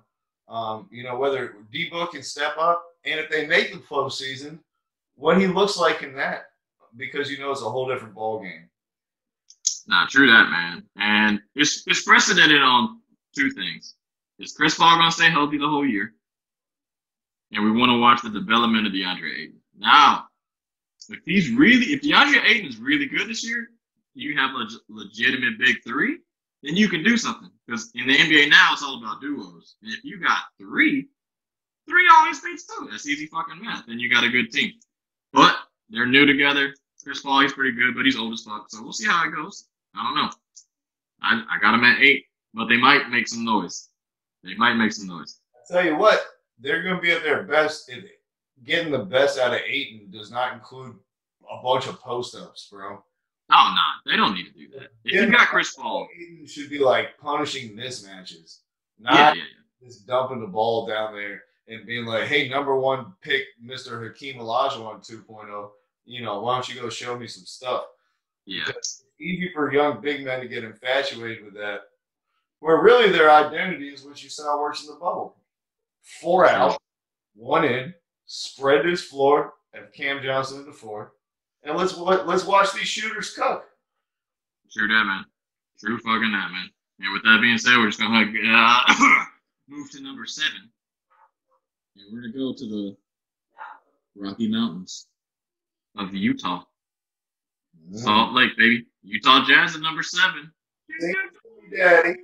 whether D-Book can step up, and if they make the postseason, what he looks like in that, because it's a whole different ball game. Nah, true that, man. And it's precedented on 2 things. Is Chris Paul going to stay healthy the whole year? And we want to watch the development of DeAndre Ayton. Now, if DeAndre Ayton is really good this year, you have a legitimate big 3, then you can do something. Because in the NBA now, it's all about duos. And if you got 3 always beats 2. That's easy fucking math. Then you got a good team. But they're new together. Chris Paul, he's pretty good, but he's old as fuck. So we'll see how it goes. I don't know. I got him at 8, but they might make some noise. I tell you what, they're going to be at their best. Getting the best out of Ayton does not include a bunch of post-ups, bro. Oh, no. They don't need to do that. If you got Chris Paul. Ayton should be, punishing mismatches. Not just dumping the ball down there and being like, hey, number 1 pick, Mr. Hakeem Olajuwon 2.0. Why don't you go show me some stuff? Yeah. It's easy for young big men to get infatuated with that, where really their identity is what you saw works in the bubble. 4 out, 1 in, spread this floor, have Cam Johnson in the 4, and let's watch these shooters cook. True that, man. True fucking that, man. And with that being said, we're just going to move to number 7. And we're going to go to the Rocky Mountains of Utah. Salt Lake, baby. Utah Jazz at number 7. Daddy.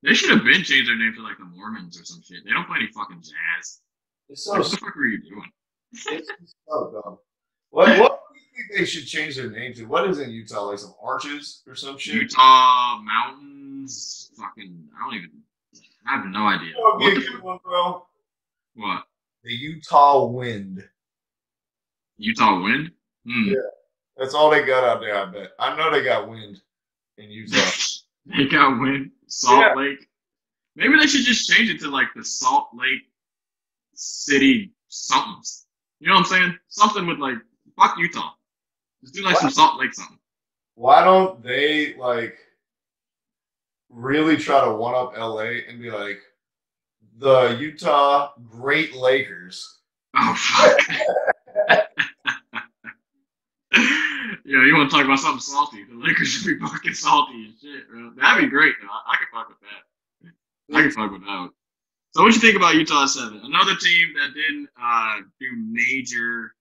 They should have been changed their name to the Mormons or some shit. They don't play any fucking jazz. What the fuck are you doing? It's so dumb. What do you think they should change their name to? What is in Utah? Like some arches or some shit? Utah Mountains. Fucking, I have no idea. That would be a good one, bro. What? The Utah Wind. Utah Wind? Yeah. That's all they got out there, I bet. I know they got wind in Utah. They got wind. Salt Lake. Maybe they should just change it to the Salt Lake City somethings. You know what I'm saying? Something with fuck Utah. Just do some Salt Lake something. Why don't they really try to one up LA and be like the Utah Great Lakers? Oh fuck. Yeah, you want to talk about something salty? The Lakers should be fucking salty and shit, bro. That'd be great, though. I could fuck with that. I could fuck with that. So, what you think about Utah at 7? Another team that didn't do major,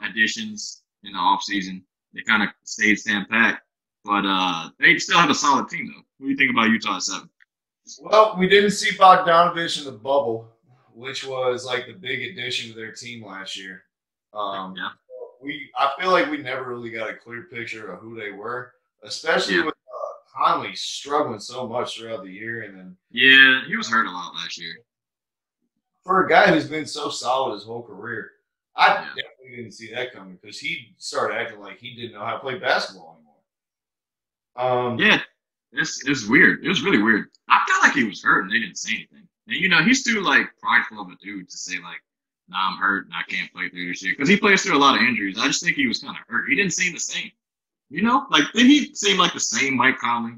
additions in the offseason. They kind of stayed stand-packed, but they still have a solid team, though. What do you think about Utah at 7? Well, we didn't see Bogdanovich in the bubble, which was like the big addition to their team last year. Yeah. I feel like we never really got a clear picture of who they were, especially with Conley struggling so much throughout the year. And then he was hurt a lot last year. For a guy who's been so solid his whole career, I definitely didn't see that coming because he started acting like he didn't know how to play basketball anymore. It's weird. It was really weird. I felt like he was hurt and they didn't say anything. And he's too prideful of a dude to say nah, I'm hurt and I can't play through this year. Because he plays through a lot of injuries. I just think he was kind of hurt. He didn't seem the same. Did he seem like the same Mike Conley?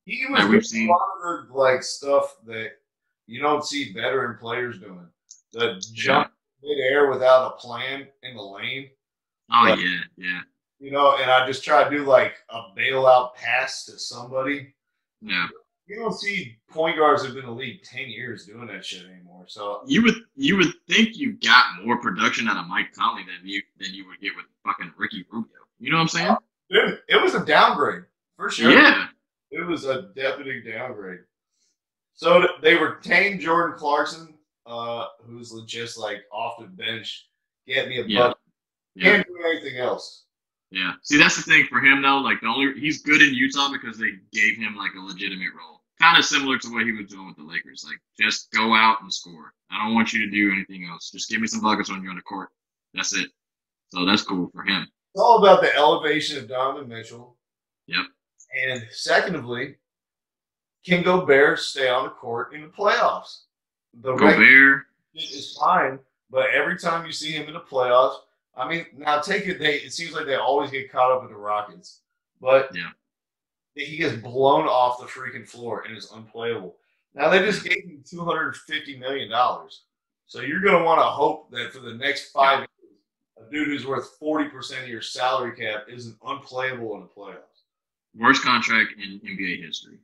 He was doing a lot of the stuff that you don't see veteran players doing. The jump mid-air without a plan in the lane. Oh, yeah. And I just try to do a bailout pass to somebody. Yeah. You don't see point guards who've been in the league 10 years doing that shit anymore. So you would think you got more production out of Mike Conley than you would get with fucking Ricky Rubio. You know what I'm saying? It was a downgrade for sure. Yeah, it was a definite downgrade. So they retained Jordan Clarkson, who's just off the bench, get me a bucket. Can't do anything else. Yeah. See, that's the thing for him though. He's good in Utah because they gave him a legitimate role, kind of similar to what he was doing with the Lakers. Just go out and score. I don't want you to do anything else. Just give me some buckets when you're on the court. That's it. So that's cool for him. It's all about the elevation of Donovan Mitchell. Yep. And secondly, can Gobert stay on the court in the playoffs? Gobert is fine, but every time you see him in the playoffs, I mean, now it seems like they always get caught up in the Rockets, but he gets blown off the freaking floor and is unplayable. Now they just gave him $250 million, so you're going to want to hope that for the next 5 years, a dude who's worth 40% of your salary cap isn't unplayable in the playoffs. Worst contract in NBA history.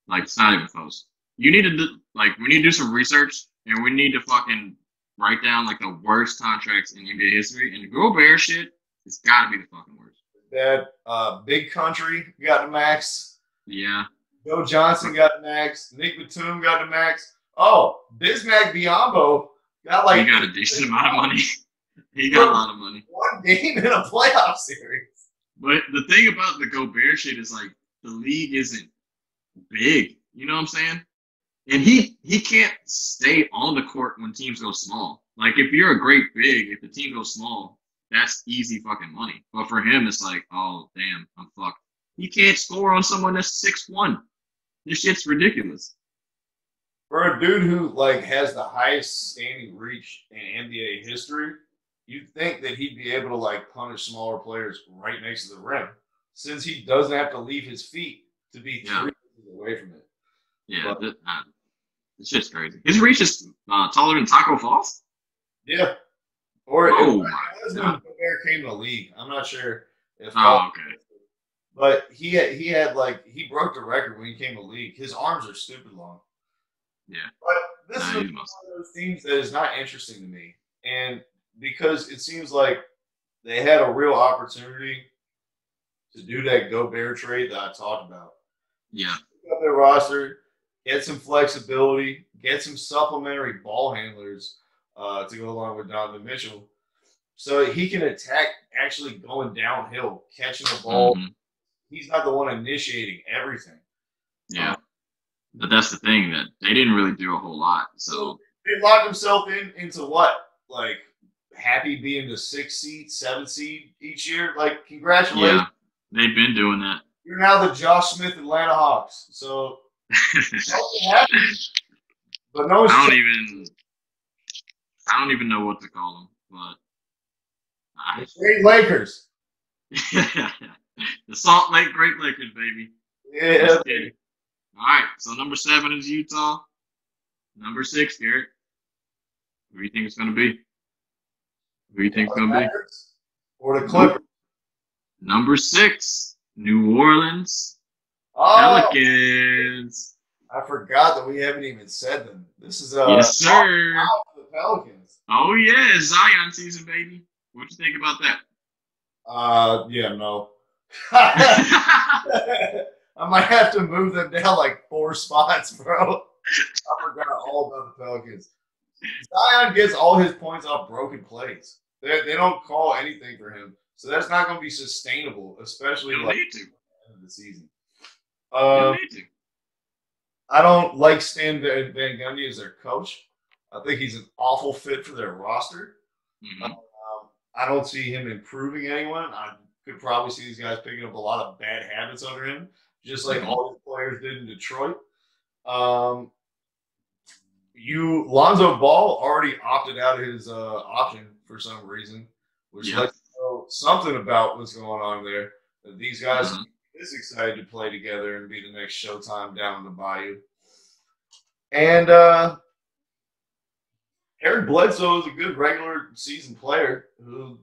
It's not even close. You need to do, we need to do some research, and we need to fucking write down the worst contracts in NBA history. And the Gobert shit, it's got to be the fucking worst. That Big Country got the max. Yeah. Joe Johnson got the max. Nick Batum got the max. Oh, Bismack Biyombo got he got a decent amount of money. He got a lot of money. One game in a playoff series. But the thing about the Gobert shit is the league isn't big. You know what I'm saying? And he can't stay on the court when teams go small. If you're a great big, if the team goes small, that's easy fucking money. But for him, it's oh, damn, I'm fucked. He can't score on someone that's 6'1". This shit's ridiculous. For a dude who has the highest standing reach in NBA history, you'd think that he'd be able to punish smaller players right next to the rim, since he doesn't have to leave his feet to be 3 inches away from it. Yeah, this shit's crazy. His reach is taller than Taco Falls? Yeah. Or when Gobert came to the league. I'm not sure if okay. But he broke the record when he came to the league. His arms are stupid long. Yeah. But this is one of those teams that is not interesting to me. And because it seems like they had a real opportunity to do that Gobert trade that I talked about. Yeah. Pick up their roster, get some flexibility, get some supplementary ball handlers to go along with Donovan Mitchell, so he can attack actually going downhill, catching the ball. Mm-hmm. He's not the one initiating everything. Yeah. But that's the thing, that they didn't really do a whole lot. So they locked himself into what? Happy being the 6th seed, 7th seed each year? Congratulations. Yeah, they've been doing that. You're now the Josh Smith Atlanta Hawks. So happy. But no, I don't even know what to call them, but the Great Lakers. The Salt Lake Great Lakers, baby. Yeah. All right, so number 7 is Utah. Number 6, Garrett. Who do you think it's going to be? Who do you think it's going to be? Or the Clippers? Number 6, New Orleans Pelicans. I forgot that we haven't even said them. This is yes, sir. The Pelicans. Oh yeah, Zion season, baby. What you think about that? Yeah, no. I might have to move them down like 4 spots, bro. I forgot all about the Pelicans. Zion gets all his points off broken plays. They don't call anything for him, so that's not going to be sustainable, especially like at the end of the season. I don't like Stan Van Gundy as their coach. I think he's an awful fit for their roster. Mm-hmm. I don't see him improving anyone. I could probably see these guys picking up a lot of bad habits under him, just like all his players did in Detroit. Lonzo Ball already opted out of his option for some reason, which lets you know something about what's going on there. That these guys are this excited to play together and be the next Showtime down in the Bayou. And Eric Bledsoe is a good regular season player who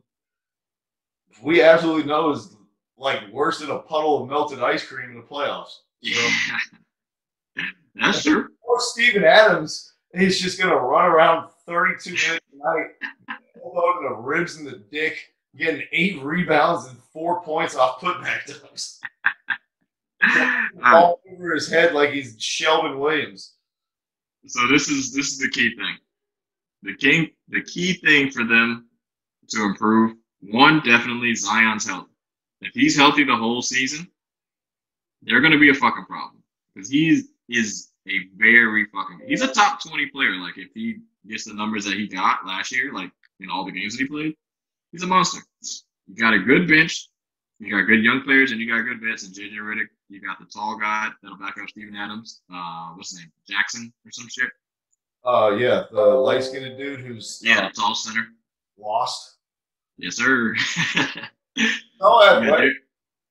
we absolutely know is like worse than a puddle of melted ice cream in the playoffs. So, that's true. Or Steven Adams is just going to run around 32 minutes a night, holding the ribs in the dick, getting 8 rebounds and 4 points off putback dunks. All over his head like he's Sheldon Williams. So this is the key thing. The key thing for them to improve, one, definitely Zion's health. If he's healthy the whole season, they're going to be a fucking problem. Because he is a very fucking... He's a top 20 player. Like, if he gets the numbers that he got last year, like, in all the games that he played, he's a monster. You got a good bench. You got good young players, and you got good vets. And J.J. Redick, you got the tall guy that'll back up Steven Adams. What's his name? Jackson or some shit? Yeah, the light-skinned dude who's... Yeah, the tall center. Lost. Yes, sir.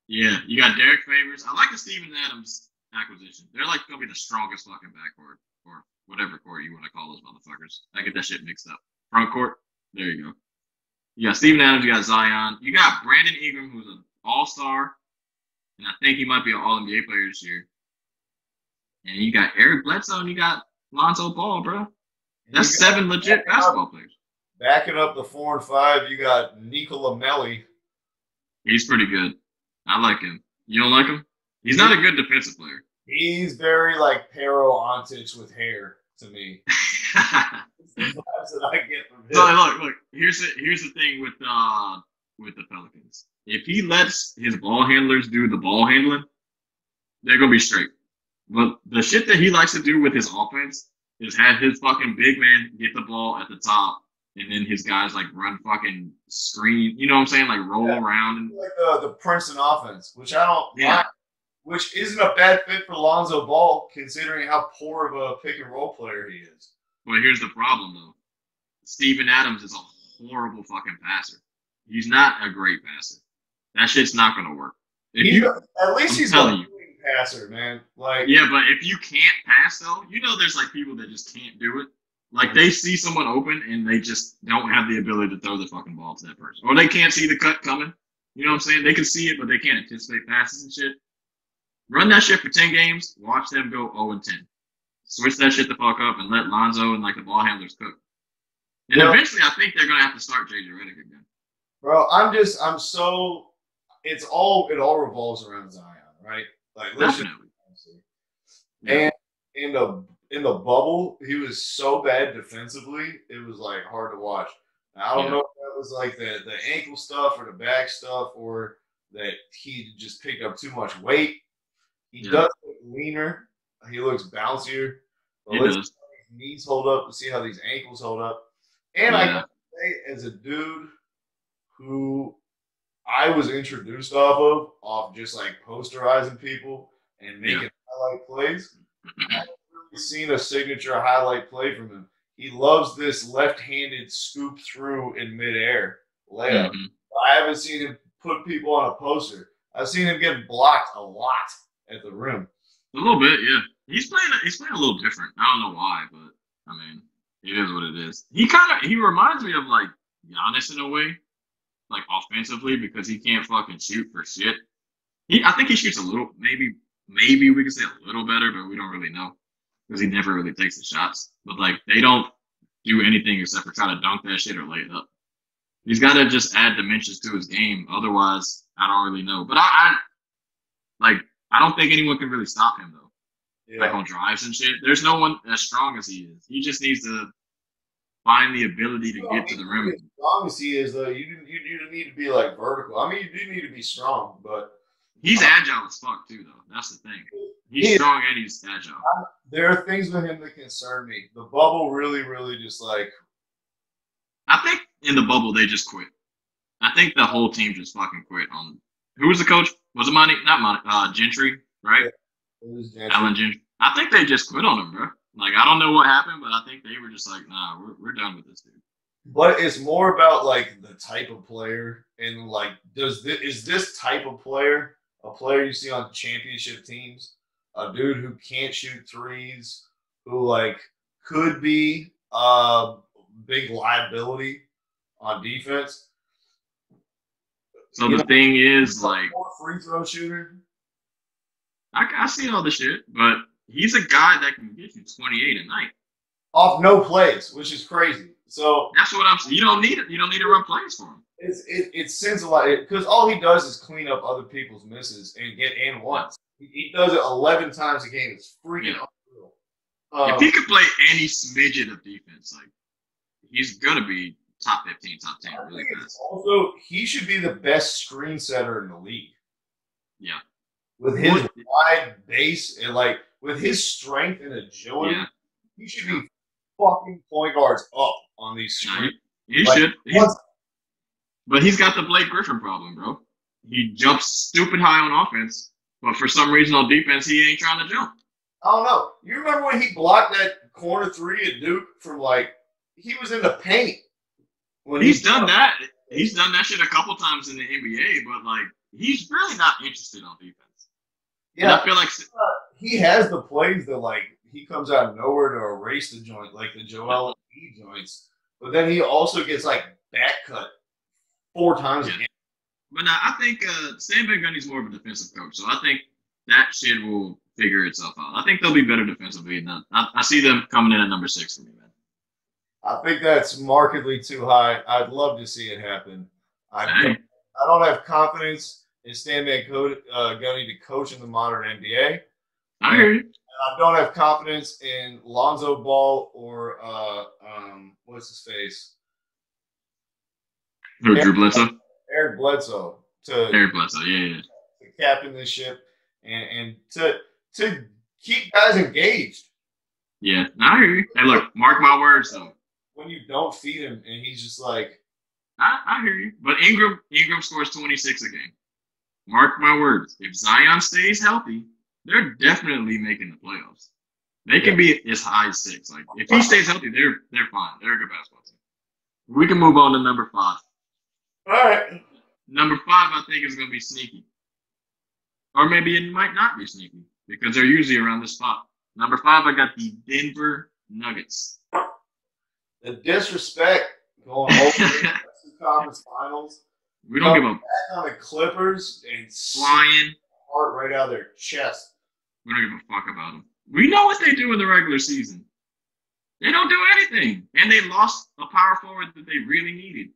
Yeah, you got Derek Favors. I like the Steven Adams acquisition. They're like going to be the strongest fucking backcourt or whatever court you want to call those motherfuckers. I get that shit mixed up. Front court. There you go. You got Steven Adams. You got Zion. You got Brandon Ingram, who's an all-star. And I think he might be an all-NBA player this year. And you got Eric Bledsoe and you got Lonzo Ball, bro. That's 7 legit basketball players. Backing up the 4 and 5, you got Nikola Melli. He's pretty good. I like him. You don't like him? He's not a good defensive player. He's very like Pero Antic with hair to me. That's the vibes that I get from him. So look. Here's the thing with the Pelicans. If he lets his ball handlers do the ball handling, they're gonna be straight. But the shit that he likes to do with his offense is have his fucking big man get the ball at the top, and then his guys like run fucking screen. You know what I'm saying? Like roll around and like the Princeton offense, which I don't like, which isn't a bad fit for Lonzo Ball considering how poor of a pick and roll player he is. But here's the problem though: Steven Adams is a horrible fucking passer. He's not a great passer. That shit's not gonna work. At least he's a passer, man. Like, yeah, but if you can't pass though, you know there's like people that just can't do it. Like they see someone open and they just don't have the ability to throw the fucking ball to that person, or they can't see the cut coming. You know what I'm saying? They can see it, but they can't anticipate passes and shit. Run that shit for 10 games. Watch them go 0-10. Switch that shit the fuck up and let Lonzo and like the ball handlers cook. And eventually, I think they're gonna have to start J.J. Redick again. Bro, it all revolves around Zion, right? Like, listen, and in the bubble, he was so bad defensively, it was like hard to watch. Now, I don't know if that was like the ankle stuff or the back stuff, or that he just picked up too much weight. He does look leaner. He looks bouncier. But let's see how his knees hold up. Let's see how these ankles hold up. And I gotta say, as a dude who I was introduced off just like posterizing people and making highlight plays, I haven't really seen a signature highlight play from him. He loves this left-handed scoop through in midair layup. I haven't seen him put people on a poster. I've seen him get blocked a lot at the rim. A little bit, yeah. He's playing a little different. I don't know why, but I mean, it is what it is. He reminds me of like Giannis in a way. like offensively because he can't fucking shoot for shit. I think he shoots a little, maybe we could say a little better, but we don't really know because he never really takes the shots. But like they don't do anything except for try to dunk that shit or lay it up. He's got to just add dimensions to his game. Otherwise, I don't really know. But I don't think anyone can really stop him though. Yeah. Like on drives and shit. There's no one as strong as he is. He just needs to find the ability to get to the rim. As strong as he is, though, you need to be like vertical. I mean, you do need to be strong, but he's agile as fuck too, though. That's the thing. He's strong and he's agile. There are things with him that concern me. The bubble really, really just like. I think in the bubble they just quit. I think the whole team just fucking quit. On who was the coach? Was it Monty? Not Monty. Gentry, right? Yeah. It was Gentry. Alan Gentry. I think they just quit on him, bro. Like, I don't know what happened, but I think they were just like, nah, we're done with this dude. But it's more about, like, the type of player. And, like, is this type of player a player you see on championship teams? A dude who can't shoot threes, who, like, could be a big liability on defense. So the thing is, like, free throw shooter. I see all the shit, but he's a guy that can get you 28 a night off no plays, which is crazy. So that's what I'm saying. You don't need it. You don't need to run plays for him. It sends a lot because all he does is clean up other people's misses and get in ones. He does it 11 times a game. It's freaking unreal. If he could play any smidget of defense, like he's gonna be top 15, top 10 really fast. Also, he should be the best screen setter in the league. Yeah. With his wide base and like with his strength and agility, he should be fucking point guards up on these screens. He should. But he's got the Blake Griffin problem, bro. He jumps stupid high on offense, but for some reason on defense, he ain't trying to jump. I don't know. You remember when he blocked that corner three at Duke from like he was in the paint. When he's done that. He's done that shit a couple times in the NBA, but like he's really not interested on defense. Yeah, and I feel like he has the plays that like he comes out of nowhere to erase the joint, like the Joel Embiid joints. But then he also gets like back cut 4 times a game. But now I think Stan Van Gundy's more of a defensive coach, so I think that shit will figure itself out. I think they'll be better defensively. I see them coming in at number 6 for me, man. I think that's markedly too high. I'd love to see it happen. I don't have confidence in Stan Van Gundy to coach in the modern NBA. I hear you. And I don't have confidence in Lonzo Ball or what's his face? Drew Bledsoe? Eric Bledsoe. Eric Bledsoe, yeah. To captain this ship and to keep guys engaged. Yeah, I hear you. Hey, look, mark my words, though. When you don't feed him and he's just like... I hear you. But Ingram scores 26 a game. Mark my words. If Zion stays healthy, they're definitely making the playoffs. They can be as high as 6. Like if he stays healthy, they're fine. They're a good basketball team. We can move on to number 5. All right. Number 5, I think, is going to be sneaky. Or maybe it might not be sneaky because they're usually around this spot. Number 5, I got the Denver Nuggets. The disrespect going over the conference finals. We don't give a back on the Clippers and flying heart right out of their chest. We don't give a fuck about them. We know what they do in the regular season. They don't do anything, and they lost a power forward that they really needed.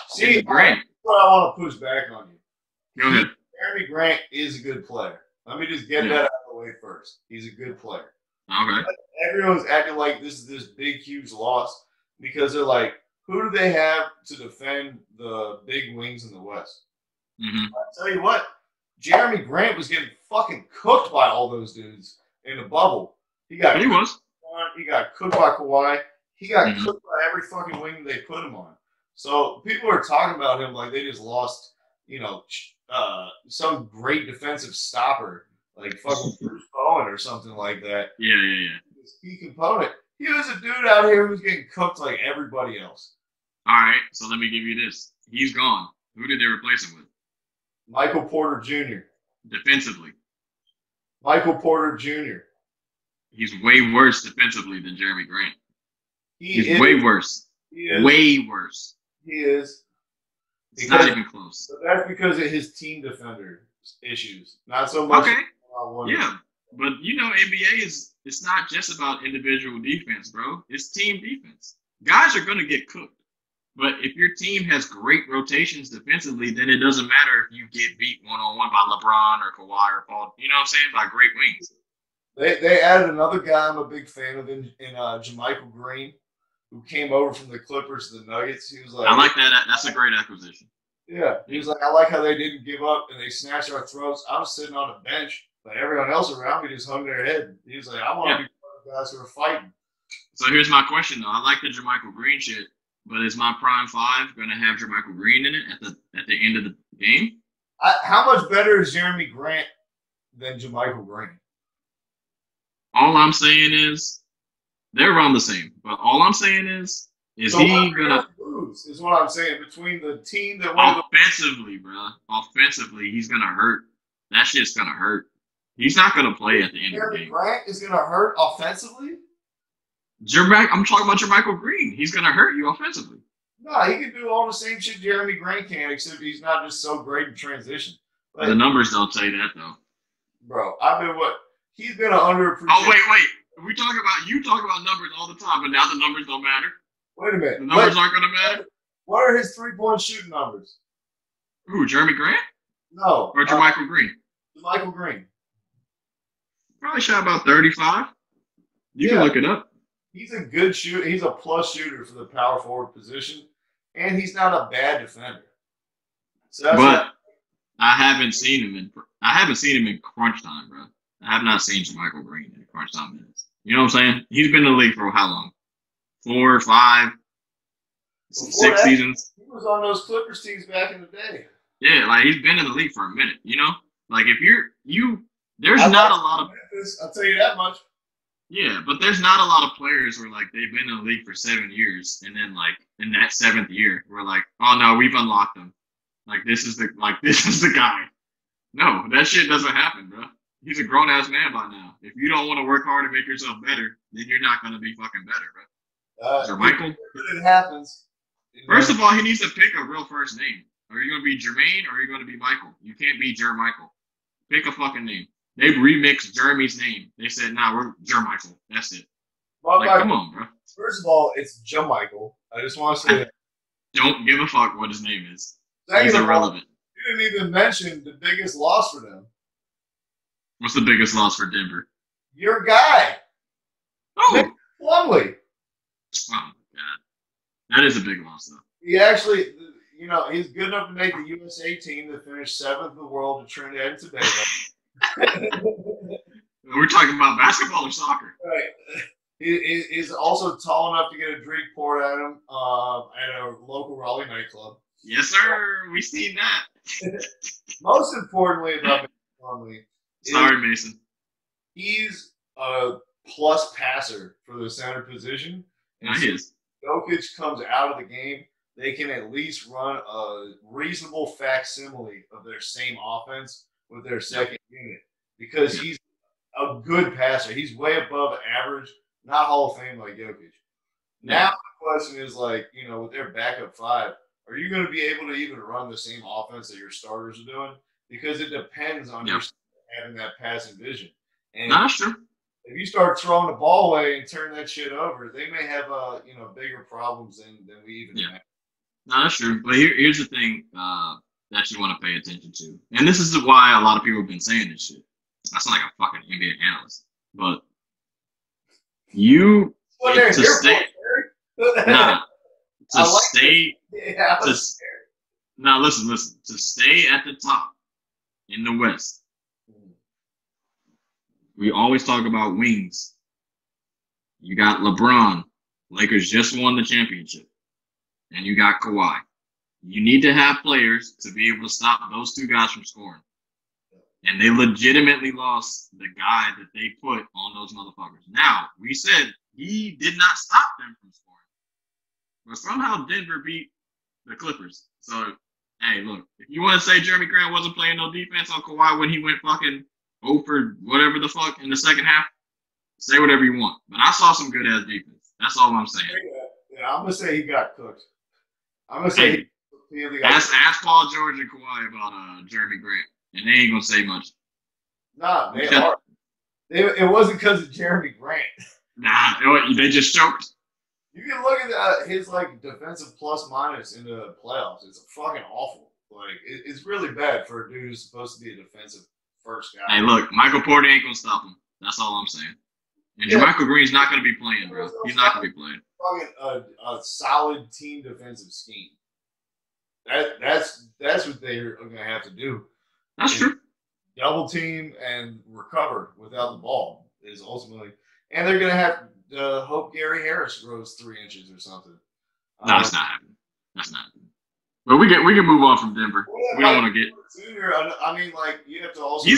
See, Grant, what I want to push back on you. Go ahead. Jeremy Grant is a good player. Let me just get that out of the way first. He's a good player. Okay. Everyone's acting like this is this big, huge loss because they're like, who do they have to defend the big wings in the West? Mm-hmm. I'll tell you what, Jeremy Grant was getting fucking cooked by all those dudes in the bubble. He got cooked by Kawhi. He got cooked by every fucking wing they put him on. So people are talking about him like they just lost, some great defensive stopper like fucking Bruce Bowen or something like that. Yeah. This key component. He was a dude out here who was getting cooked like everybody else. All right, so let me give you this. He's gone. Who did they replace him with? Michael Porter Jr. Defensively. Michael Porter Jr. He's way worse defensively than Jeremy Grant. He's way worse. He is. Way worse. He is. It's not even close. But that's because of his team defender issues, not so much. Okay. Yeah, but you know, NBA it's not just about individual defense, bro. It's team defense. Guys are gonna get cooked, but if your team has great rotations defensively, then it doesn't matter if you get beat 1-on-1 by LeBron or Kawhi or Paul. You know what I'm saying? By great wings. They added another guy I'm a big fan of in JaMychal Green, who came over from the Clippers to the Nuggets. He was like, I like that. That's a great acquisition. Yeah, he was like, I like how they didn't give up and they snatched our throats. I was sitting on the bench, but everyone else around me just hung their head. He was like, I want to be one of the guys who are fighting. So here's my question, though. I like the JaMychal Green shit, but is my prime five going to have JaMychal Green in it at the end of the game? How much better is Jeremy Grant than JaMychal Green? All I'm saying is they're around the same. But all I'm saying is so he gonna lose? Is what I'm saying. Between the team that offensively, bro. Offensively, he's gonna hurt. That shit's gonna hurt. He's not gonna play at the end of the game. Grant is gonna hurt offensively. I'm talking about JaMychal Green. He's gonna hurt you offensively. No, he can do all the same shit Jeremy Grant can, except he's not just so great in transition. Like, the numbers don't say that though. Bro, I mean, what he's gonna underappreciate. Oh wait. You talk about numbers all the time, but now the numbers don't matter. Wait a minute. The numbers aren't gonna matter. What are his 3-point shooting numbers? Who, Jeremy Grant? No. Or JaMychal Green? JaMychal Green. Probably shot about 35. You can look it up. He's a good shooter. He's a plus shooter for the power forward position, and he's not a bad defender. So I haven't seen him in crunch time, bro. I have not seen JaMychal Green in crunch time minutes. You know what I'm saying? He's been in the league for how long? 4, 5, 6 seasons. He was on those Clippers teams back in the day. Yeah, like he's been in the league for a minute. You know, like if there's not a lot of. Memphis, I'll tell you that much. Yeah, but there's not a lot of players where like they've been in the league for 7 years, and then like in that 7th year, we're like, oh no, we've unlocked him. Like this is the guy. No, that shit doesn't happen, bro. He's a grown ass man by now. If you don't want to work hard to make yourself better, then you're not gonna be fucking better, bro. Michael. It happens. First of all, he needs to pick a real first name. Are you gonna be Jermaine or are you gonna be Michael? You can't be Jermichael. Pick a fucking name. They remixed Jeremy's name. They said, nah, we're Jermichael. That's it. Well, come on, bro. First of all, it's JaMychal. I just want to say that. Don't give a fuck what his name is. He's irrelevant. You didn't even mention the biggest loss for them. What's the biggest loss for Denver? Your guy. Oh. Plumlee. Oh, my God. That is a big loss, though. He actually, he's good enough to make the USA team that finished 7th in the world to Trinidad and Tobago. We're talking about basketball or soccer. Right. He's also tall enough to get a drink poured at him at a local Raleigh nightclub. Yes, sir. We've seen that. Most importantly about Plumlee, sorry, Mason. He's a plus passer for the center position. And he is. Jokic comes out of the game, they can at least run a reasonable facsimile of their same offense with their second unit because he's a good passer. He's way above average, not Hall of Fame like Jokic. Now the question is with their backup 5, are you going to be able to even run the same offense that your starters are doing? Because it depends on your having that passing vision. And that's true. If you start throwing the ball away and turn that shit over, they may have bigger problems than we even have. No, that's true. But here's the thing that you want to pay attention to, and this is why a lot of people have been saying this shit. I sound like a fucking NBA analyst, but listen. To stay at the top in the West, we always talk about wings. You got LeBron. Lakers just won the championship. And you got Kawhi. You need to have players to be able to stop those 2 guys from scoring. And they legitimately lost the guy that they put on those motherfuckers. Now, we said he did not stop them from scoring. But somehow Denver beat the Clippers. So, hey, look, if you want to say Jeremy Grant wasn't playing no defense on Kawhi when he went fucking 0 for whatever the fuck in the second half, say whatever you want. But I saw some good-ass defense. That's all I'm saying. Yeah, I'm going to say he got cooked. I'm going to say Ask Paul George and Kawhi about Jeremy Grant, and they ain't gonna say much. Nah, they are. It wasn't because of Jeremy Grant. Nah, they just choked. You can look at his like defensive plus minus in the playoffs. It's fucking awful. Like it's really bad for a dude who's supposed to be a defensive first guy. Hey, look, Michael Porter ain't gonna stop him. That's all I'm saying. And Jermichael Green's not gonna be playing, bro. He's not gonna be playing. Fucking a solid team defensive scheme. That's what they're gonna have to do. That's true. Double team and recover without the ball is ultimately, and they're gonna have to hope Gary Harris grows 3 inches or something. No, that's not happening. That's not happening. But we can move on from Denver. We don't want to get. Junior, I mean, like you have to also.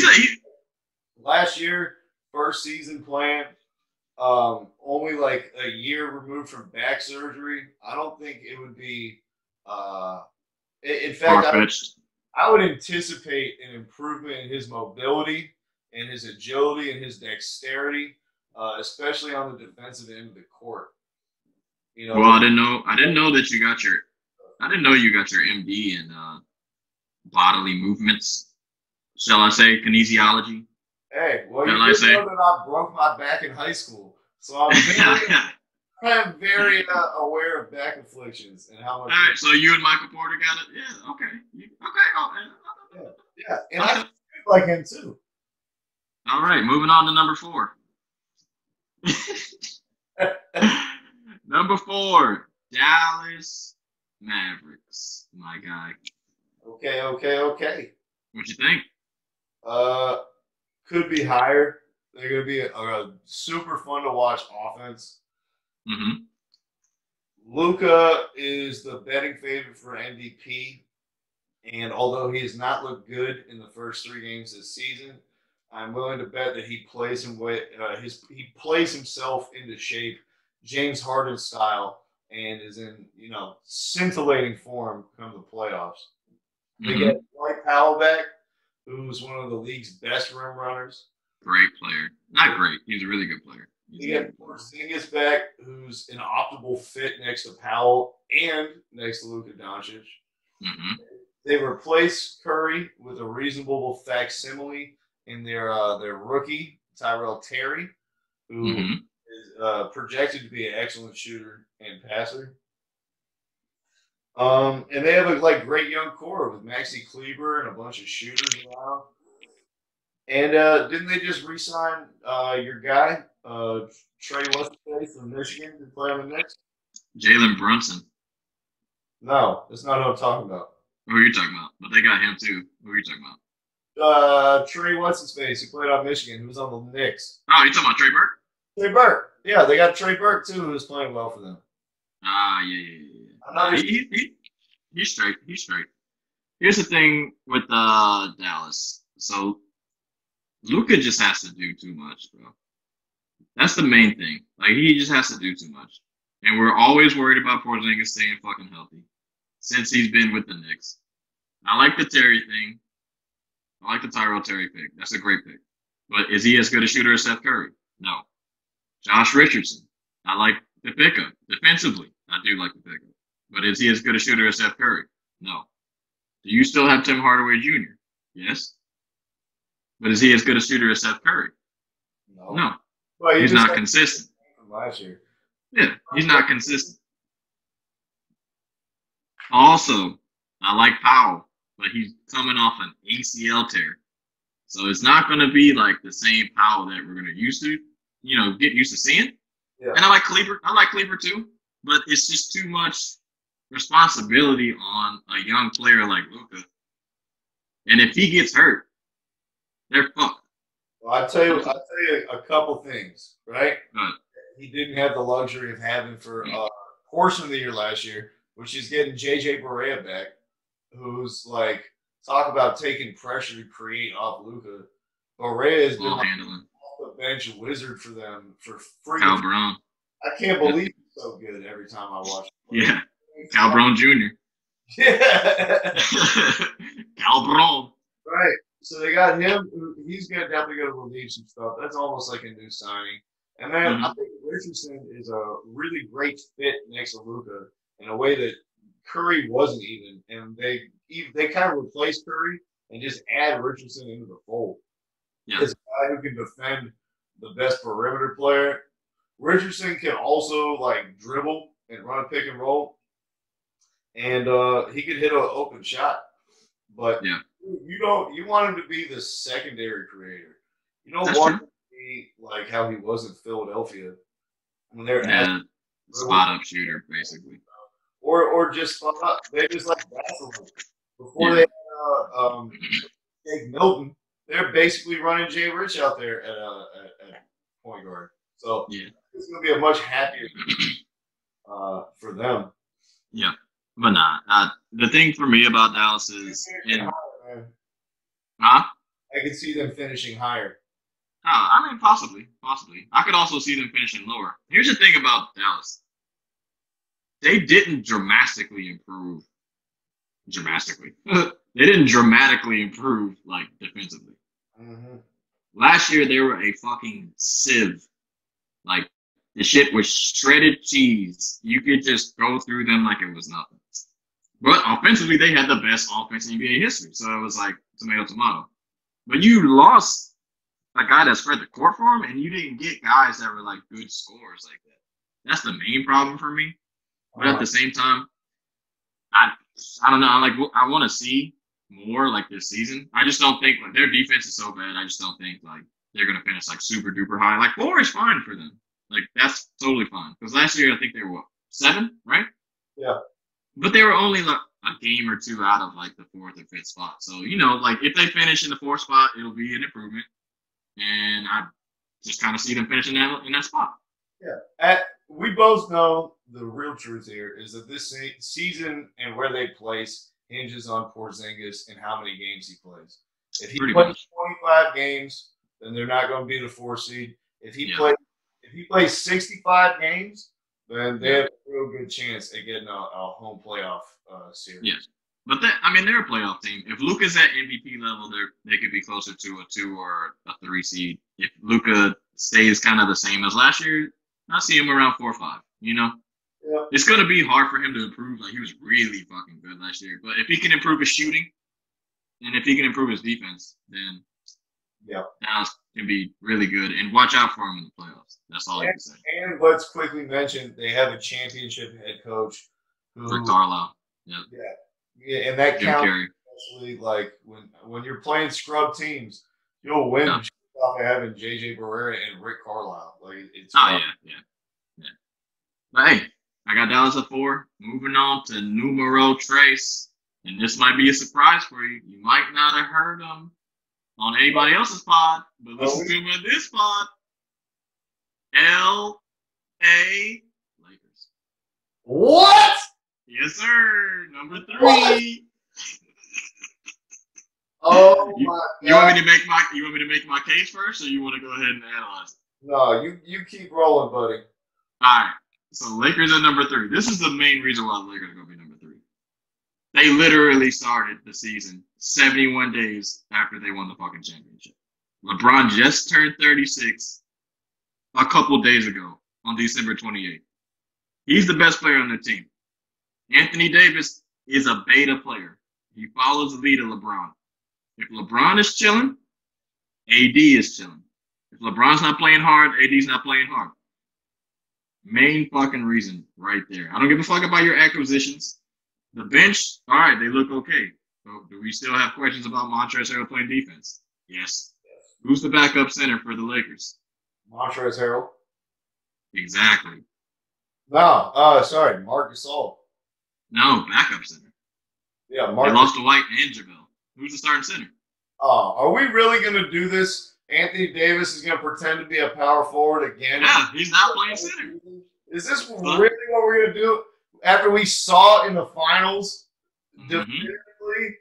Last year, first season plan, only like a year removed from back surgery. I don't think it would be. In fact, I would anticipate an improvement in his mobility and his agility and his dexterity, especially on the defensive end of the court. You know. Well, I didn't know that you got your. I didn't know you got your MD in bodily movements. Shall I say kinesiology? Hey, well, you know that I broke my back in high school, so I'm very aware of back afflictions and how much. All right, so you and Michael Porter got it. Yeah, okay, Yeah, and I like him too. All right, moving on to number 4. Number 4, Dallas Mavericks. My guy. Okay. What you think? Could be higher. They're going to be a super fun to watch offense. Mm-hmm. Luka is the betting favorite for MVP, and although he has not looked good in the first 3 games this season, I'm willing to bet that he plays himself into shape, James Harden style, and is in scintillating form come the playoffs. They get Dwight Powell back, who's one of the league's best rim runners. Great player. Not great. He's a really good player. You get Porzingis back, who's an optimal fit next to Powell and next to Luka Doncic. Mm-hmm. They replace Curry with a reasonable facsimile in their rookie, Tyrell Terry, who is projected to be an excellent shooter and passer. And they have a great young core with Maxi Kleber and a bunch of shooters around. And didn't they just re-sign your guy, Trey Westbrook from Michigan, to play on the Knicks? Jalen Brunson. No, that's not what I'm talking about. Who are you talking about? But they got him too. Who are you talking about? Trey What's-His-Face, who played on Michigan, who was on the Knicks. Oh, you talking about Trey Burke? Trey Burke. Yeah, they got Trey Burke too, who's playing well for them. Yeah. He's straight. He's straight. Here's the thing with Dallas. So Luka just has to do too much, bro. That's the main thing. Like, he just has to do too much. And we're always worried about Porzingis staying fucking healthy since he's been with the Knicks. I like the Terry thing. I like the Tyrell Terry pick. That's a great pick. But is he as good a shooter as Seth Curry? No. Josh Richardson. I like the pickup. Defensively, I do like the pickup. But is he as good a shooter as Seth Curry? No. Do you still have Tim Hardaway Jr.? Yes. But is he as good a shooter as Seth Curry? No. Well, he's not consistent. Last year. Yeah, he's not consistent. Also, I like Powell, but he's coming off an ACL tear. So it's not going to be like the same Powell that we're going to get used to seeing. Yeah. And I like Kleber. I like Kleber too, but it's just too much responsibility on a young player like Luka. And if he gets hurt, they're fucked. Well, I'll tell you a couple things, right? He didn't have the luxury of having for a portion of the year last year, which is getting JJ Barea back, who's like, talk about taking pressure to create off Luka. Barea has been off the bench wizard for them for free. Cal Brown. I can't believe he's so good every time I watch him. Yeah. Cal Brown Jr. Yeah. Cal Brown. Right. So they got him. He's definitely going to relieve some stuff. That's almost like a new signing. And then I think Richardson is a really great fit next to Luka in a way that Curry wasn't even, and they kind of replaced Curry and just add Richardson into the fold. Yeah. As a guy who can defend the best perimeter player. Richardson can also like dribble and run a pick and roll, and he could hit an open shot. But you want him to be the secondary creator. You don't want him to be like how he was in Philadelphia when they're spot up shooter basically, or just spot up. They just like vacillating before they had Jake Milton. They're basically running Jay Rich out there at point guard. So it's going to be a much happier for them. Yeah, but the thing for me about Dallas is, I could see them finishing higher. I mean, possibly. I could also see them finishing lower. Here's the thing about Dallas: they didn't dramatically improve. They didn't dramatically improve like defensively. Mm-hmm. Last year they were a fucking sieve. Like the shit was shredded cheese. You could just go through them like it was nothing. But offensively, they had the best offense in NBA history. So it was like tomato. But you lost a guy that spread the court for him, and you didn't get guys that were like good scorers like that. That's the main problem for me. But at the same time, I don't know. I want to see more like this season. I just don't think like their defense is so bad. I just don't think like they're gonna finish like super duper high. Like 4 is fine for them. Like that's totally fine. Because last year I think they were 7, right? Yeah. But they were only like a game or 2 out of like the 4th or 5th spot. So like if they finish in the 4th spot, it'll be an improvement. And I just kind of see them finishing in that spot. Yeah. We both know the real truth here is that this season and where they place hinges on Porzingis and how many games he plays. If he plays 25 games, then they're not going to be the 4 seed. If he plays 65 games, then they have a real good chance at getting a home playoff series. Yes. But they're a playoff team. If Luka's at MVP level, they could be closer to a 2 or a 3 seed. If Luka stays kind of the same as last year, I see him around 4 or 5. Yeah. It's going to be hard for him to improve. Like, he was really fucking good last year. But if he can improve his shooting and if he can improve his defense, then Dallas can be really good. And watch out for him in the playoffs. That's all I can say. And let's quickly mention they have a championship head coach. Rick Carlisle. Yeah, and that counts. Especially like when you're playing scrub teams, you'll win off of having JJ Barrera and Rick Carlisle. Like it's yeah. But hey, I got Dallas at 4. Moving on to numero tres, and this might be a surprise for you. You might not have heard them on anybody else's pod, but listen to them in this pod. L.A. Lakers. What? Yes, sir. Number 3. Oh my God. You want me to make my case first, or you want to go ahead and analyze it? No, you keep rolling, buddy. All right. So Lakers are number 3. This is the main reason why the Lakers are going to be number 3. They literally started the season 71 days after they won the fucking championship. LeBron just turned 36 a couple days ago on December 28th. He's the best player on their team. Anthony Davis is a beta player. He follows the lead of LeBron. If LeBron is chilling, AD is chilling. If LeBron's not playing hard, AD's not playing hard. Main fucking reason right there. I don't give a fuck about your acquisitions. The bench, all right, they look okay. So do we still have questions about Montrezl Harrell playing defense? Yes. Who's the backup center for the Lakers? Montrezl Harrell. Exactly. No, sorry, Marc Gasol. No, backup center. Yeah, They lost to White and JaVale. Who's the starting center? Oh, are we really going to do this? Anthony Davis is going to pretend to be a power forward again? Yeah, he's not playing center. Is this really what we're going to do? After we saw in the finals, definitively,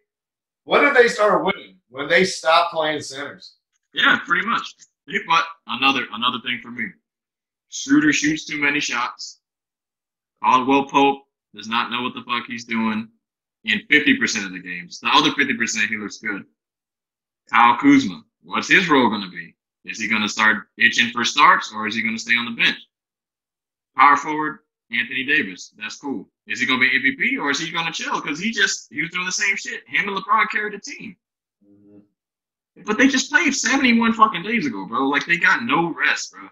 when did they start winning? When they stopped playing centers. Yeah, pretty much. But another thing for me. Schroeder shoots too many shots. Caldwell Pope does not know what the fuck he's doing in 50% of the games. The other 50%, he looks good. Kyle Kuzma, what's his role going to be? Is he going to start itching for starts, or is he going to stay on the bench? Power forward, Anthony Davis. That's cool. Is he going to be MVP or is he going to chill? Because he was doing the same shit. Him and LeBron carried the team. Mm-hmm. But they just played 71 fucking days ago, bro. Like, they got no rest, bro.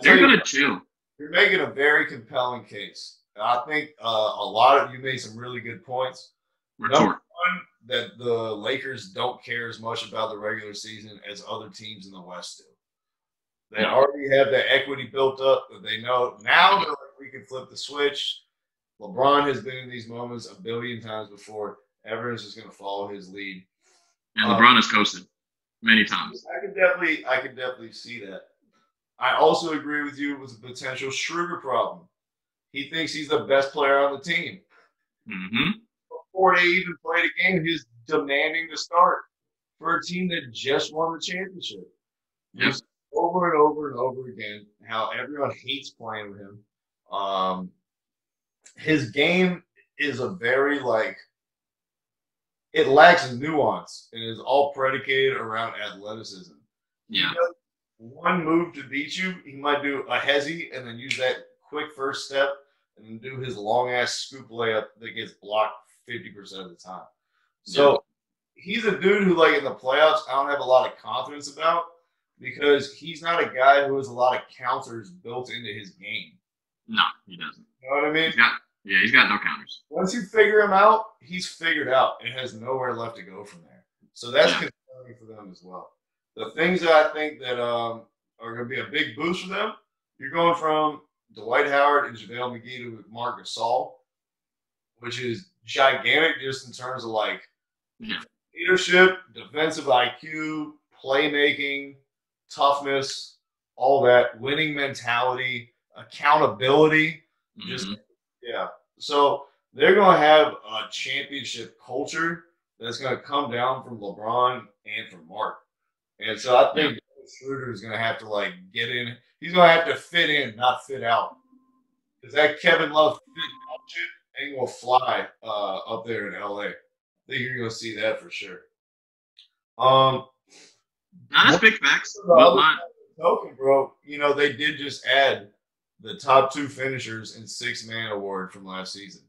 They're going to chill. You're making a very compelling case. I think a lot of you made some really good points. Number one, that the Lakers don't care as much about the regular season as other teams in the West do. They already have that equity built up that they know. Now they're like, we can flip the switch. LeBron has been in these moments a billion times before. Everyone's just going to follow his lead. And LeBron has coasted many times. I can definitely see that. I also agree with you with the potential Schroeder problem. He thinks he's the best player on the team. Mm-hmm. Before they even played a game, he's demanding to start for a team that just won the championship. Yep. Over and over and over again, how everyone hates playing with him. His game is a very, it lacks nuance and is all predicated around athleticism. Yeah. One move to beat you, he might do a hezzy and then use that quick first step and then do his long-ass scoop layup that gets blocked 50% of the time. So he's a dude who, in the playoffs, I don't have a lot of confidence about because he's not a guy who has a lot of counters built into his game. No, he doesn't. You know what I mean? He's got no counters. Once you figure him out, he's figured out and has nowhere left to go from there. So that's concerning for them as well. The things that I think that are going to be a big boost for them, you're going from Dwight Howard and JaVale McGee to Marc Gasol, which is gigantic just in terms of leadership, defensive IQ, playmaking, toughness, all that, winning mentality, accountability. So they're going to have a championship culture that's going to come down from LeBron and from Mark. And so I think Schroeder is going to have to get in. He's going to have to fit in, not fit out. Because that Kevin Love fit out shit ain't going to fly up there in LA. I think you're going to see that for sure. That's big facts. Token, bro. They did just add the top 2 finishers in 6-man award from last season.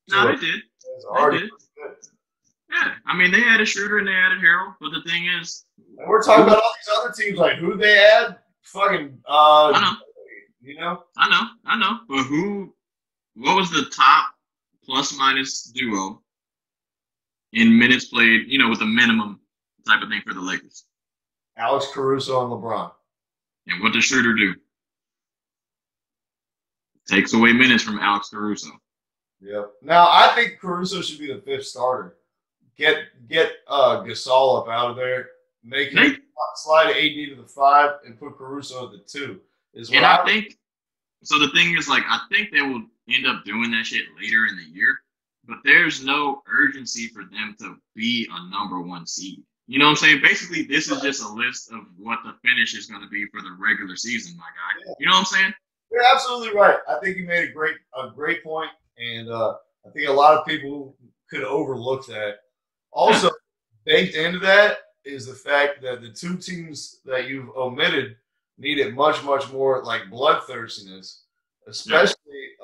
No, they did. They did. Yeah, I mean, they added Schroeder and they added Harrell, but the thing is, and we're talking about all these other teams, who they add? Fucking, I know. I know. But what was the top plus-minus duo in minutes played, with a minimum type of thing for the Lakers? Alex Caruso and LeBron. And what does Schroeder do? Takes away minutes from Alex Caruso. Yep. Now, I think Caruso should be the 5th starter. Get Gasol up out of there. Make him slide AD to the 5 and put Caruso at the 2. I think so. The thing is, I think they will end up doing that shit later in the year, but there's no urgency for them to be a number 1 seed. You know what I'm saying? Basically, this is just a list of what the finish is going to be for the regular season, my guy. Yeah. You know what I'm saying? You're absolutely right. I think you made a great point, and I think a lot of people could overlook that. Also, baked into that is the fact that the 2 teams that you've omitted needed much, much more bloodthirstiness, especially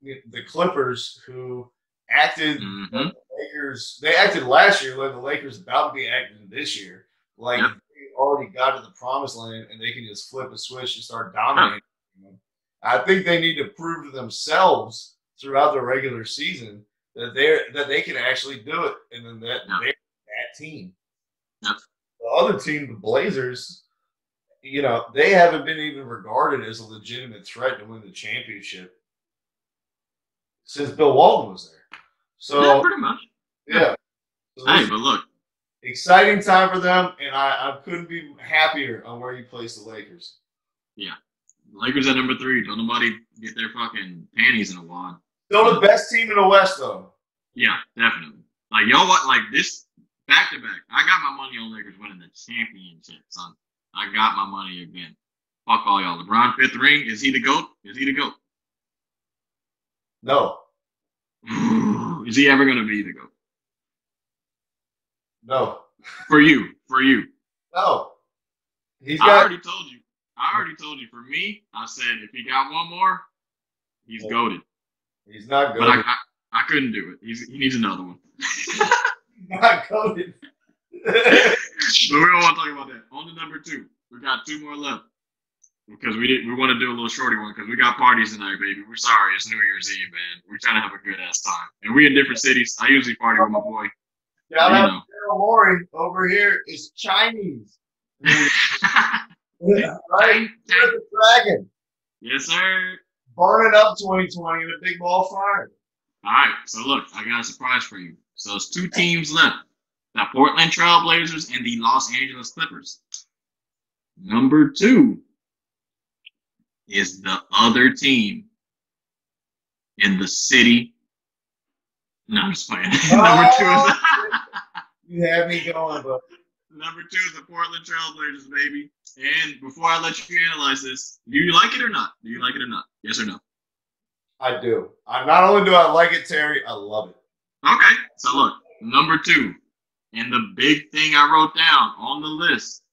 the Clippers, who acted the Lakers. They acted last year like the Lakers about to be acting this year. They already got to the promised land and they can just flip a switch and start dominating. I think they need to prove to themselves throughout the regular season that they can actually do it, and then they're that team. Yep. The other team, the Blazers, they haven't been even regarded as a legitimate threat to win the championship since Bill Walton was there. So pretty much. Yeah. So but look, exciting time for them, and I couldn't be happier on where you place the Lakers. Yeah. Lakers at number 3. Don't nobody get their fucking panties in a wad. Still the best team in the West, though. Yeah, definitely. Y'all this back-to-back. I got my money on Lakers winning the championship, son. I got my money again. Fuck all y'all. LeBron 5th ring. Is he the GOAT? Is he the GOAT? No. Is he ever going to be the GOAT? No. For you. No. I already told you. For me, I said if he got one more, he's GOAted. He's not But good. I couldn't do it. He needs another one. Not goaded. But we don't want to talk about that. On to number 2. We got 2 more left. Because we want to do a little shorty one because we got parties tonight, baby. We're sorry, it's New Year's Eve, man. We're trying to have a good ass time, and we in different cities. I usually party with my boy. Shout out to Daryl Morey over here. It's Chinese. Right, the dragon. Yes, sir. Burning up 2020 in a big ball fire. All right, so look, I got a surprise for you. So it's 2 teams left: the Portland Trail Blazers and the Los Angeles Clippers. Number 2 is the other team in the city. No, I'm just playing. Number 2 is you have me going, but number 2 is the Portland Trail Blazers, baby. And before I let you analyze this, do you like it or not? Do you like it or not? Yes or no? I do. Not only do I like it, Terry, I love it. Okay, so look, number 2, and the big thing I wrote down on the list: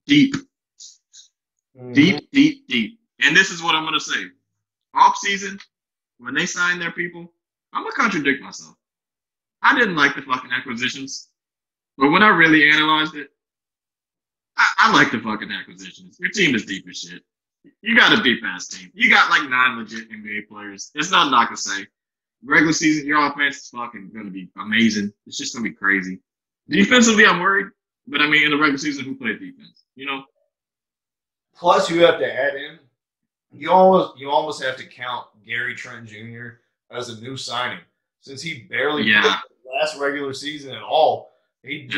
deep. Deep, deep, deep. And this is what I'm going to say. Off season, when they sign their people, I'm going to contradict myself. I didn't like the fucking acquisitions. But when I really analyzed it, I like the fucking acquisitions. Your team is deep as shit. You got a deep-ass team. You got like 9 legit NBA players. It's not not to say. Regular season, your offense is fucking going to be amazing. It's just going to be crazy. Defensively, I'm worried. But I mean, in the regular season, who played defense? You know? Plus, you have to add in, you almost have to count Gary Trent Jr. as a new signing. Since he barely played the last regular season at all, he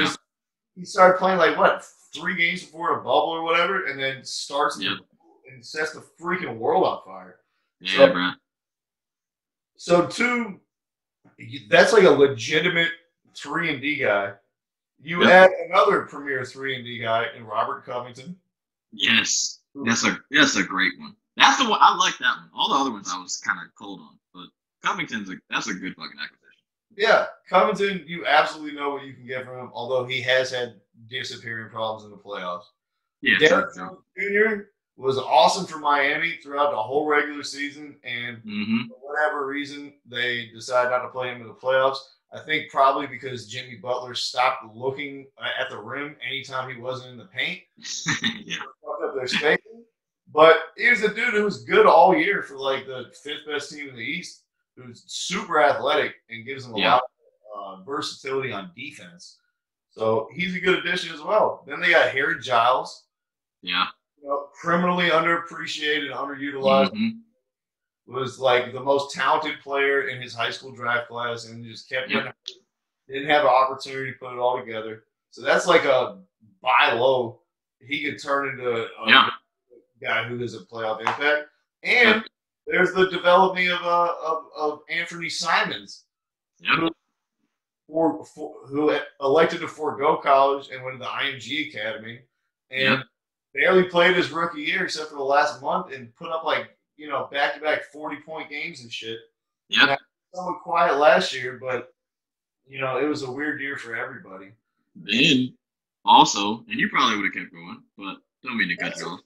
started playing like, what, 3 games before a bubble or whatever, and then starts and sets the freaking world on fire. Yeah, bro. So 2, that's like a legitimate 3-and-D guy. You add another premier 3-and-D guy in Robert Covington. Yes, that's a great one. That's the one I like. That one. All the other ones I was kind of cold on, but Covington's that's a good fucking acquisition. Yeah, Covington, you absolutely know what you can get from him. Although he has had disappearing problems in the playoffs. Yeah, Derek Jones Jr. was awesome for Miami throughout the whole regular season, and for whatever reason they decided not to play him in the playoffs. I think probably because Jimmy Butler stopped looking at the rim anytime he wasn't in the paint. Fucked up their spacing. But here's a dude who was good all year for like the 5th best team in the East, who's super athletic and gives them a lot of versatility on defense. So he's a good addition as well. Then they got Harry Giles. Yeah. You know, criminally underappreciated, underutilized. Was like the most talented player in his high school draft class and just kept didn't have an opportunity to put it all together. So that's like a buy low. He could turn into a guy who has a playoff impact. And there's the development of Anthony Simons, who elected to forego college and went to the IMG Academy and barely played his rookie year except for the last month and put up like, you know, back-to-back 40-point games and shit. Yeah. Somewhat quiet last year, but, you know, it was a weird year for everybody. Then, also, and you probably would have kept going, but don't mean to cut you off.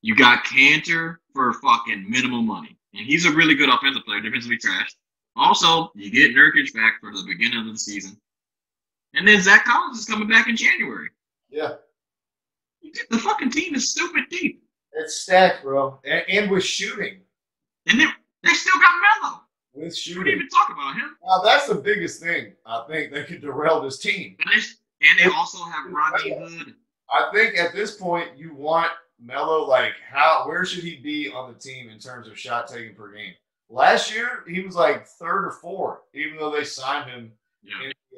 You got Cantor for fucking minimum money. And he's a really good offensive player, defensively trashed. Also, you get Nurkic back for the beginning of the season. And then Zach Collins is coming back in January. Yeah. The fucking team is stupid deep. It's stacked, bro. And with shooting. And they still got Melo. With shooting. We didn't even talk about him. Now, that's the biggest thing, I think, that could derail this team. And they also have Rodney Hood. I think at this point, you want Melo, like, where should he be on the team in terms of shot taken per game? Last year, he was like 3rd or 4th, even though they signed him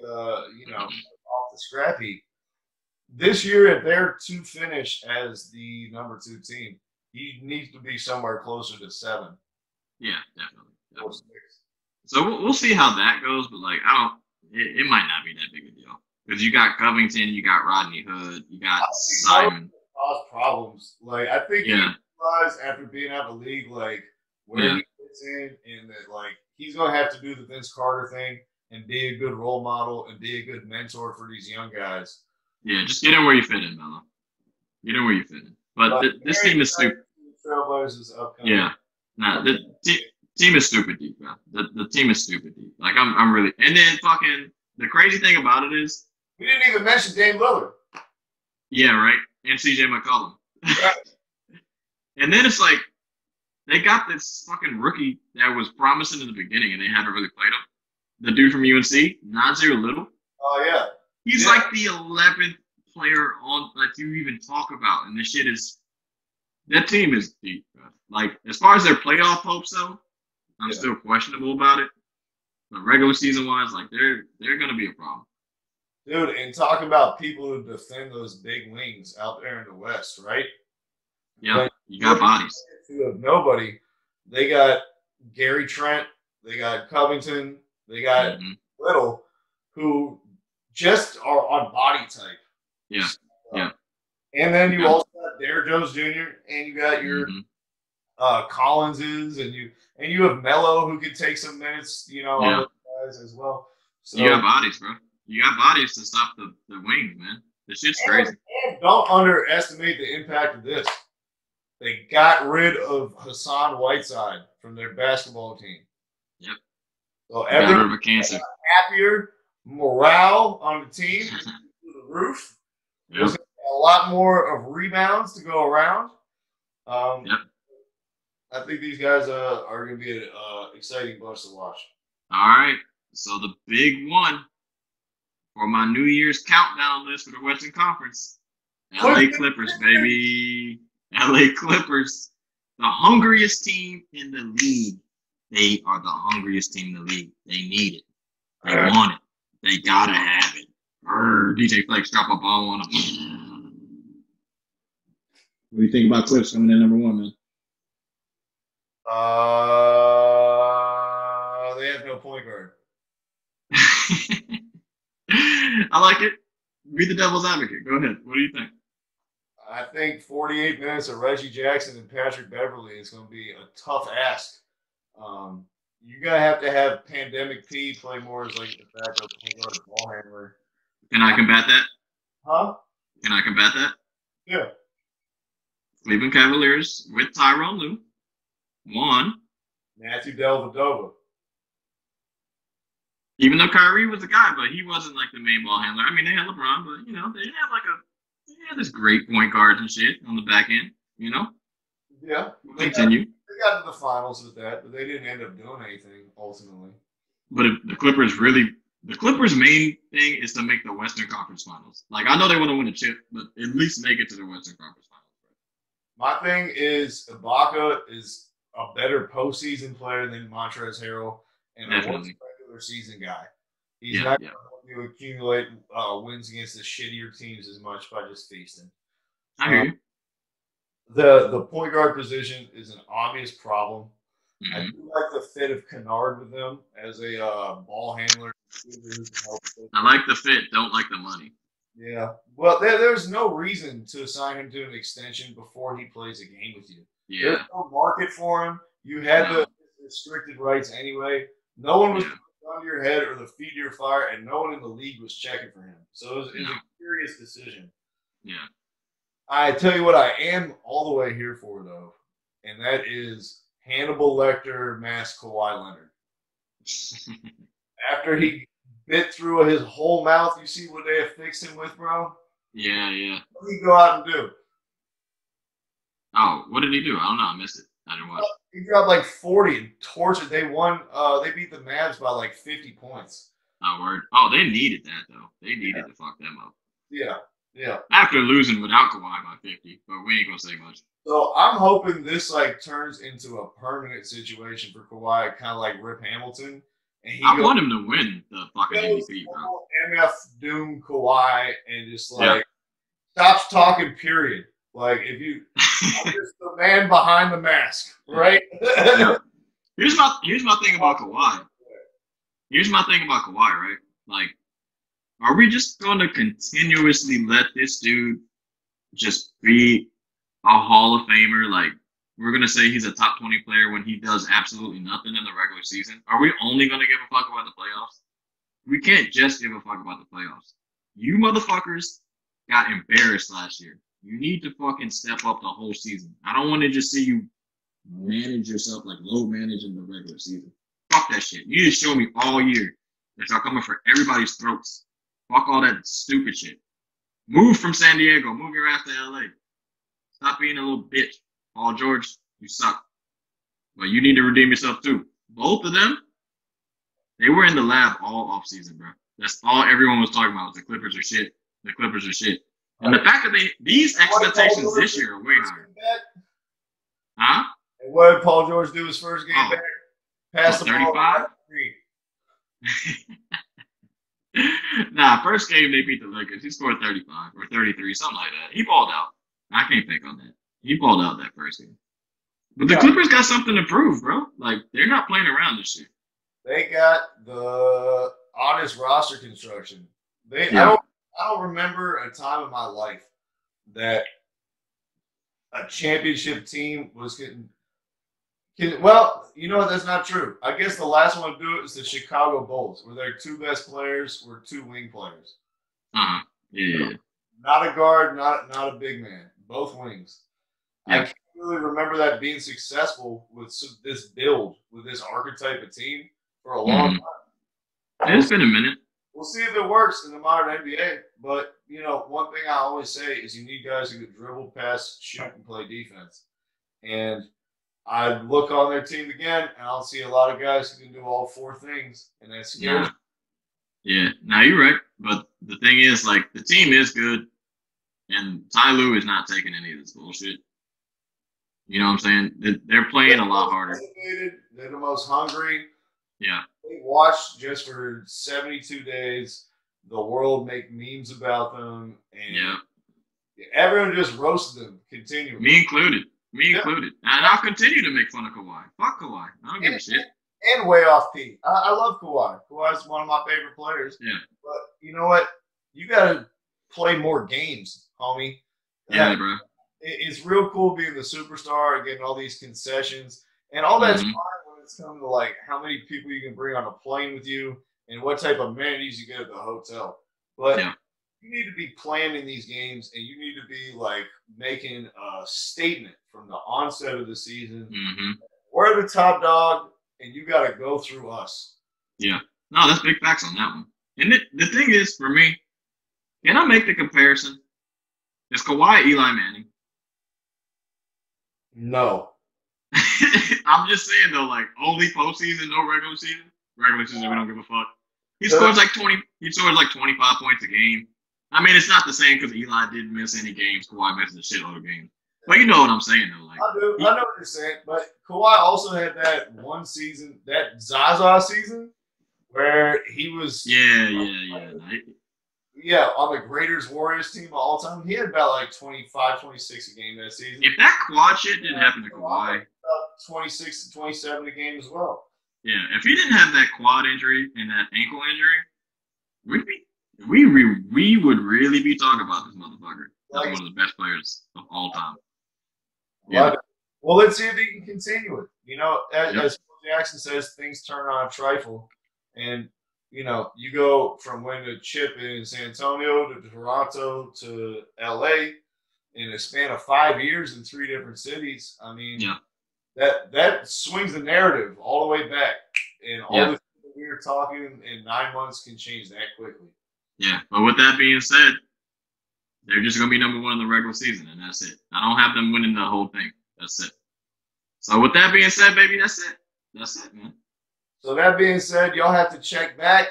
off the scrap heap. This year, if they're to finish as the number 2 team, he needs to be somewhere closer to 7. Yeah, definitely. Or 6. So we'll see how that goes, but like it might not be that big a deal because you got Covington, you got Rodney Hood, you got Simon. Cause problems. Like I think he realized after being out of the league, like where he fits in, and that like he's gonna have to do the Vince Carter thing and be a good role model and be a good mentor for these young guys. Yeah, just get in where you fit in, Melo. Get in where you fit in. But this team is stupid. Trailblazers upcoming. Yeah. Nah, Team is stupid deep, bro. The team is stupid deep. Like I'm really. And then fucking the crazy thing about it is we didn't even mention Dame Lillard. Yeah, right. And CJ McCollum. Right. And then it's like they got this fucking rookie that was promising in the beginning, and they haven't really played him. The dude from UNC, Nazir Little. Oh yeah. He's like the 11th player on that you even talk about, and this shit is. That team is deep, bro. Like as far as their playoff hopes, though. I'm still questionable about it. But regular season wise, like they're gonna be a problem. Dude, and talk about people who defend those big wings out there in the West, right? Yeah, like, you got bodies. Of nobody. They got Gary Trent, they got Covington, they got Little, who just are on body type. Yeah, yeah. And then you also got Derrick Jones Jr. and you got your Collinses, and you have Melo who could take some minutes, on those guys as well. So you got bodies, bro. You got bodies to stop the wings, man. This shit's crazy. And don't underestimate the impact of this. They got rid of Hassan Whiteside from their basketball team. Yep. So everyone's happier, morale on the team through the roof. Yep. There's a lot more of rebounds to go around. Yep. I think these guys are going to be an exciting bunch to watch. All right. So the big one for my New Year's countdown list for the Western Conference, LA Clippers, baby. LA Clippers, the hungriest team in the league. They are the hungriest team in the league. They need it. They want it. They got to have it. DJ Flex, drop a ball on them. What do you think about Clips coming in number one, man? They have no point guard. I like it. Be the devil's advocate. Go ahead. What do you think? I think 48 minutes of Reggie Jackson and Patrick Beverly is going to be a tough ask. You're going to have Pandemic P play more as like the backup point guard ball handler. Can I combat that? Huh? Can I combat that? Yeah. Cleveland Cavaliers with Tyronn Lue. One. Matthew Dellavedova. Even though Kyrie was the guy, but he wasn't like the main ball handler. I mean, they had LeBron, but they had this great point guards and shit on the back end. Yeah. Continue. They got to the finals with that, but they didn't end up doing anything ultimately. But if the Clippers' main thing is to make the Western Conference Finals. Like I know they want to win a chip, but at least make it to the Western Conference Finals. My thing is Ibaka is a better postseason player than Montrezl Harrell and a worse regular season guy. He's not going to accumulate wins against the shittier teams as much by just feasting. I hear you. The point guard position is an obvious problem. Mm-hmm. I do like the fit of Kennard with them as a ball handler. I like the fit, don't like the money. Yeah. Well, there's no reason to assign him to an extension before he plays a game with you. Yeah. There's no market for him. You had the restricted rights anyway. No one was under your head or the feet to your fire, and no one in the league was checking for him. So it was a curious decision. Yeah. I tell you what I am all the way here for, though, and that is Hannibal Lecter mask Kawhi Leonard. After he bit through his whole mouth, you see what they have fixed him with, bro? Yeah, yeah. What did he go out and do? Oh, what did he do? I don't know. I missed it. I didn't watch. He dropped like 40 and tortured. They won. They beat the Mavs by like 50 points. Oh, word. Oh, they needed that, though. They needed to fuck them up. Yeah, yeah. After losing without Kawhi by 50, but we ain't going to say much. So I'm hoping this like turns into a permanent situation for Kawhi, kind of like Rip Hamilton. And I want him to win the fucking MVP, bro. MF Doom Kawhi and just like stops talking, period. Like if you I'm just the man behind the mask, right? Here's my thing about Kawhi. Here's my thing about Kawhi, right? Like, are we just gonna continuously let this dude just be a Hall of Famer? Like, we're going to say he's a top 20 player when he does absolutely nothing in the regular season? Are we only going to give a fuck about the playoffs? We can't just give a fuck about the playoffs. You motherfuckers got embarrassed last year. You need to fucking step up the whole season. I don't want to just see you manage yourself, like load manage in the regular season. Fuck that shit. You just show me all year that y'all coming for everybody's throats. Fuck all that stupid shit. Move from San Diego. Move your ass to LA. Stop being a little bitch. Paul George, you suck. But you need to redeem yourself too. Both of them, they were in the lab all offseason, bro. That's all everyone was talking about. The Clippers are shit. The Clippers are shit. And the fact that these expectations this year are way higher. Huh? And what did Paul George do his first game back? Pass the 35? Nah, first game they beat the Lakers. He scored 35 or 33, something like that. He balled out. I can't pick on that. He balled out that first game. But the Clippers got something to prove, bro. Like, they're not playing around this year. They got the honest roster construction. I don't remember a time in my life that a championship team was getting. Well, you know what? That's not true. I guess the last one to do it is the Chicago Bulls, where their two best players were two wing players. Yeah. Not a guard, not a big man. Both wings. Yeah. I can't really remember that being successful with this build, with this archetype of team for a long time. It's been a minute. We'll see if it works in the modern NBA. But, you know, one thing I always say is you need guys who can dribble, pass, shoot, and play defense. And I look on their team again, and I'll see a lot of guys who can do all four things, and that's scary. Yeah. Now you're right, but the thing is, like, the team is good, and Ty Lue is not taking any of this bullshit. You know what I'm saying? They're playing a lot harder. They're the most hungry. Yeah. They watched just for 72 days the world make memes about them, and everyone just roasted them continually. Me included. And I'll continue to make fun of Kawhi. Fuck Kawhi. I don't give a shit. And way off Pete. I love Kawhi. Kawhi's one of my favorite players. Yeah. But you know what? You got to play more games, homie. Yeah, bro. It's real cool being the superstar and getting all these concessions. And all that's fine when it's coming to, like, how many people you can bring on a plane with you and what type of amenities you get at the hotel. But you need to be planning these games, and you need to be, like, making a statement from the onset of the season. We're the top dog, and you got to go through us. Yeah. No, that's big facts on that one. And the thing is, for me, can I make the comparison? Is Kawhi Eli Manning? No. I'm just saying, though, like, only postseason, no regular season. Regular season, we don't give a fuck. He scores like 20. He scores like 25 points a game. I mean, it's not the same because Eli didn't miss any games. Kawhi missed a shitload of games. But you know what I'm saying, though. Like, I know what you're saying. But Kawhi also had that one season, that Zaza season, where he was. Yeah, on the greatest Warriors team of all time. He had about like 25, 26 a game that season. If that quad shit didn't happen to Kawhi. About 26 to 27 a game as well. Yeah, if he didn't have that quad injury and that ankle injury, we would really be talking about this motherfucker as one of the best players of all time. Yeah. Well, let's see if he can continue it. You know, as Phil Jackson says, things turn on a trifle. And, you know, you go from winning a chip in San Antonio to Toronto to LA in a span of 5 years in 3 different cities. I mean, that swings the narrative all the way back. And all the things that we were talking in 9 months can change that quickly. Yeah, but with that being said, they're just going to be number one in the regular season, and that's it. I don't have them winning the whole thing. That's it. So with that being said, baby, that's it. That's it, man. So that being said, y'all have to check back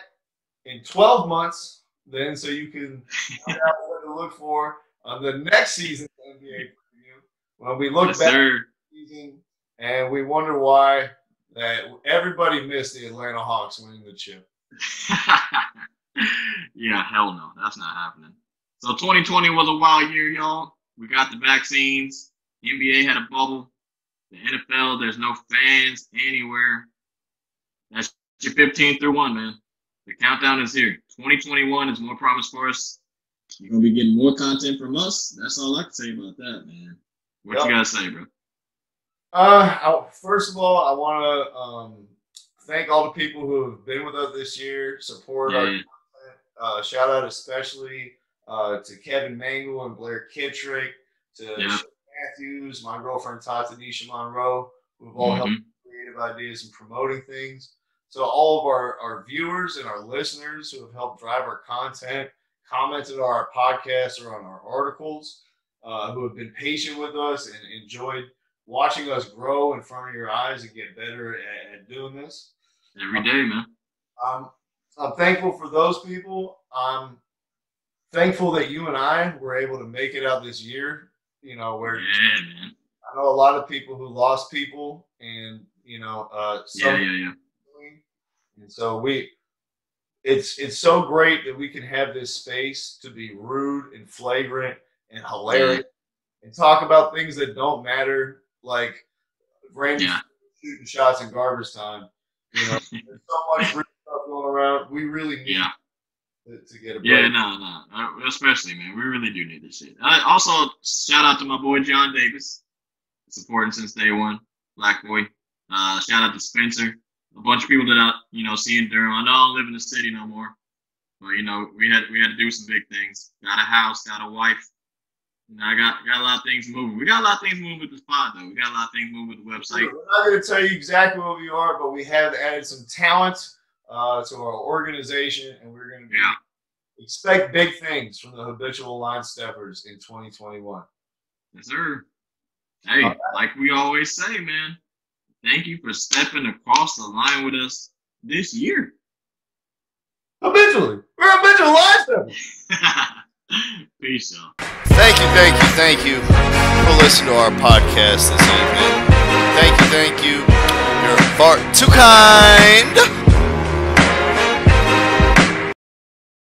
in 12 months then so you can find out what to look for on the next season's NBA preview. When we look back at the season and we wonder why that everybody missed the Atlanta Hawks winning the chip. Yeah, hell no. That's not happening. So 2020 was a wild year, y'all. We got the vaccines. The NBA had a bubble. The NFL, there's no fans anywhere. That's your 15 through 1, man. The countdown is here. 2021 is more promise for us. You're going to be getting more content from us. That's all I can say about that, man. What you got to say, bro? First of all, I want to thank all the people who have been with us this year, support our content. Shout out especially to Kevin Mangle and Blair Kittrick, to Matthews, my girlfriend Tata Nisha Monroe, We've all helped creative ideas and promoting things. So all of our viewers and our listeners who have helped drive our content, commented on our podcasts or on our articles, who have been patient with us and enjoyed watching us grow in front of your eyes and get better at doing this. Every day, man. I'm thankful for those people. I'm thankful that you and I were able to make it out this year. You know, where man. I know a lot of people who lost people, and you know, and so it's so great that we can have this space to be rude and flagrant and hilarious and talk about things that don't matter, like Randy shooting shots in garbage time. You know, there's so much real stuff going around. We really need to get a break. Yeah, no. Especially, man. We really do need this shit. Also, shout out to my boy John Davis, supporting since day one, Black Boy. Shout out to Spencer. A bunch of people that I, see in Durham. I know I don't live in the city no more, but we had to do some big things. Got a house, got a wife. I got a lot of things moving. We got a lot of things moving with this pod, though. We got a lot of things moving with the website. We're not going to tell you exactly what we are, but we have added some talent to our organization, and we're going to expect big things from the Habitual Line Steppers in 2021. Yes, sir. Hey, like we always say, man, thank you for stepping across the line with us this year. Habitually. We're Habitual Line Steppers. Peace out. Thank you for listening to our podcast this evening. Thank you. You're far too kind.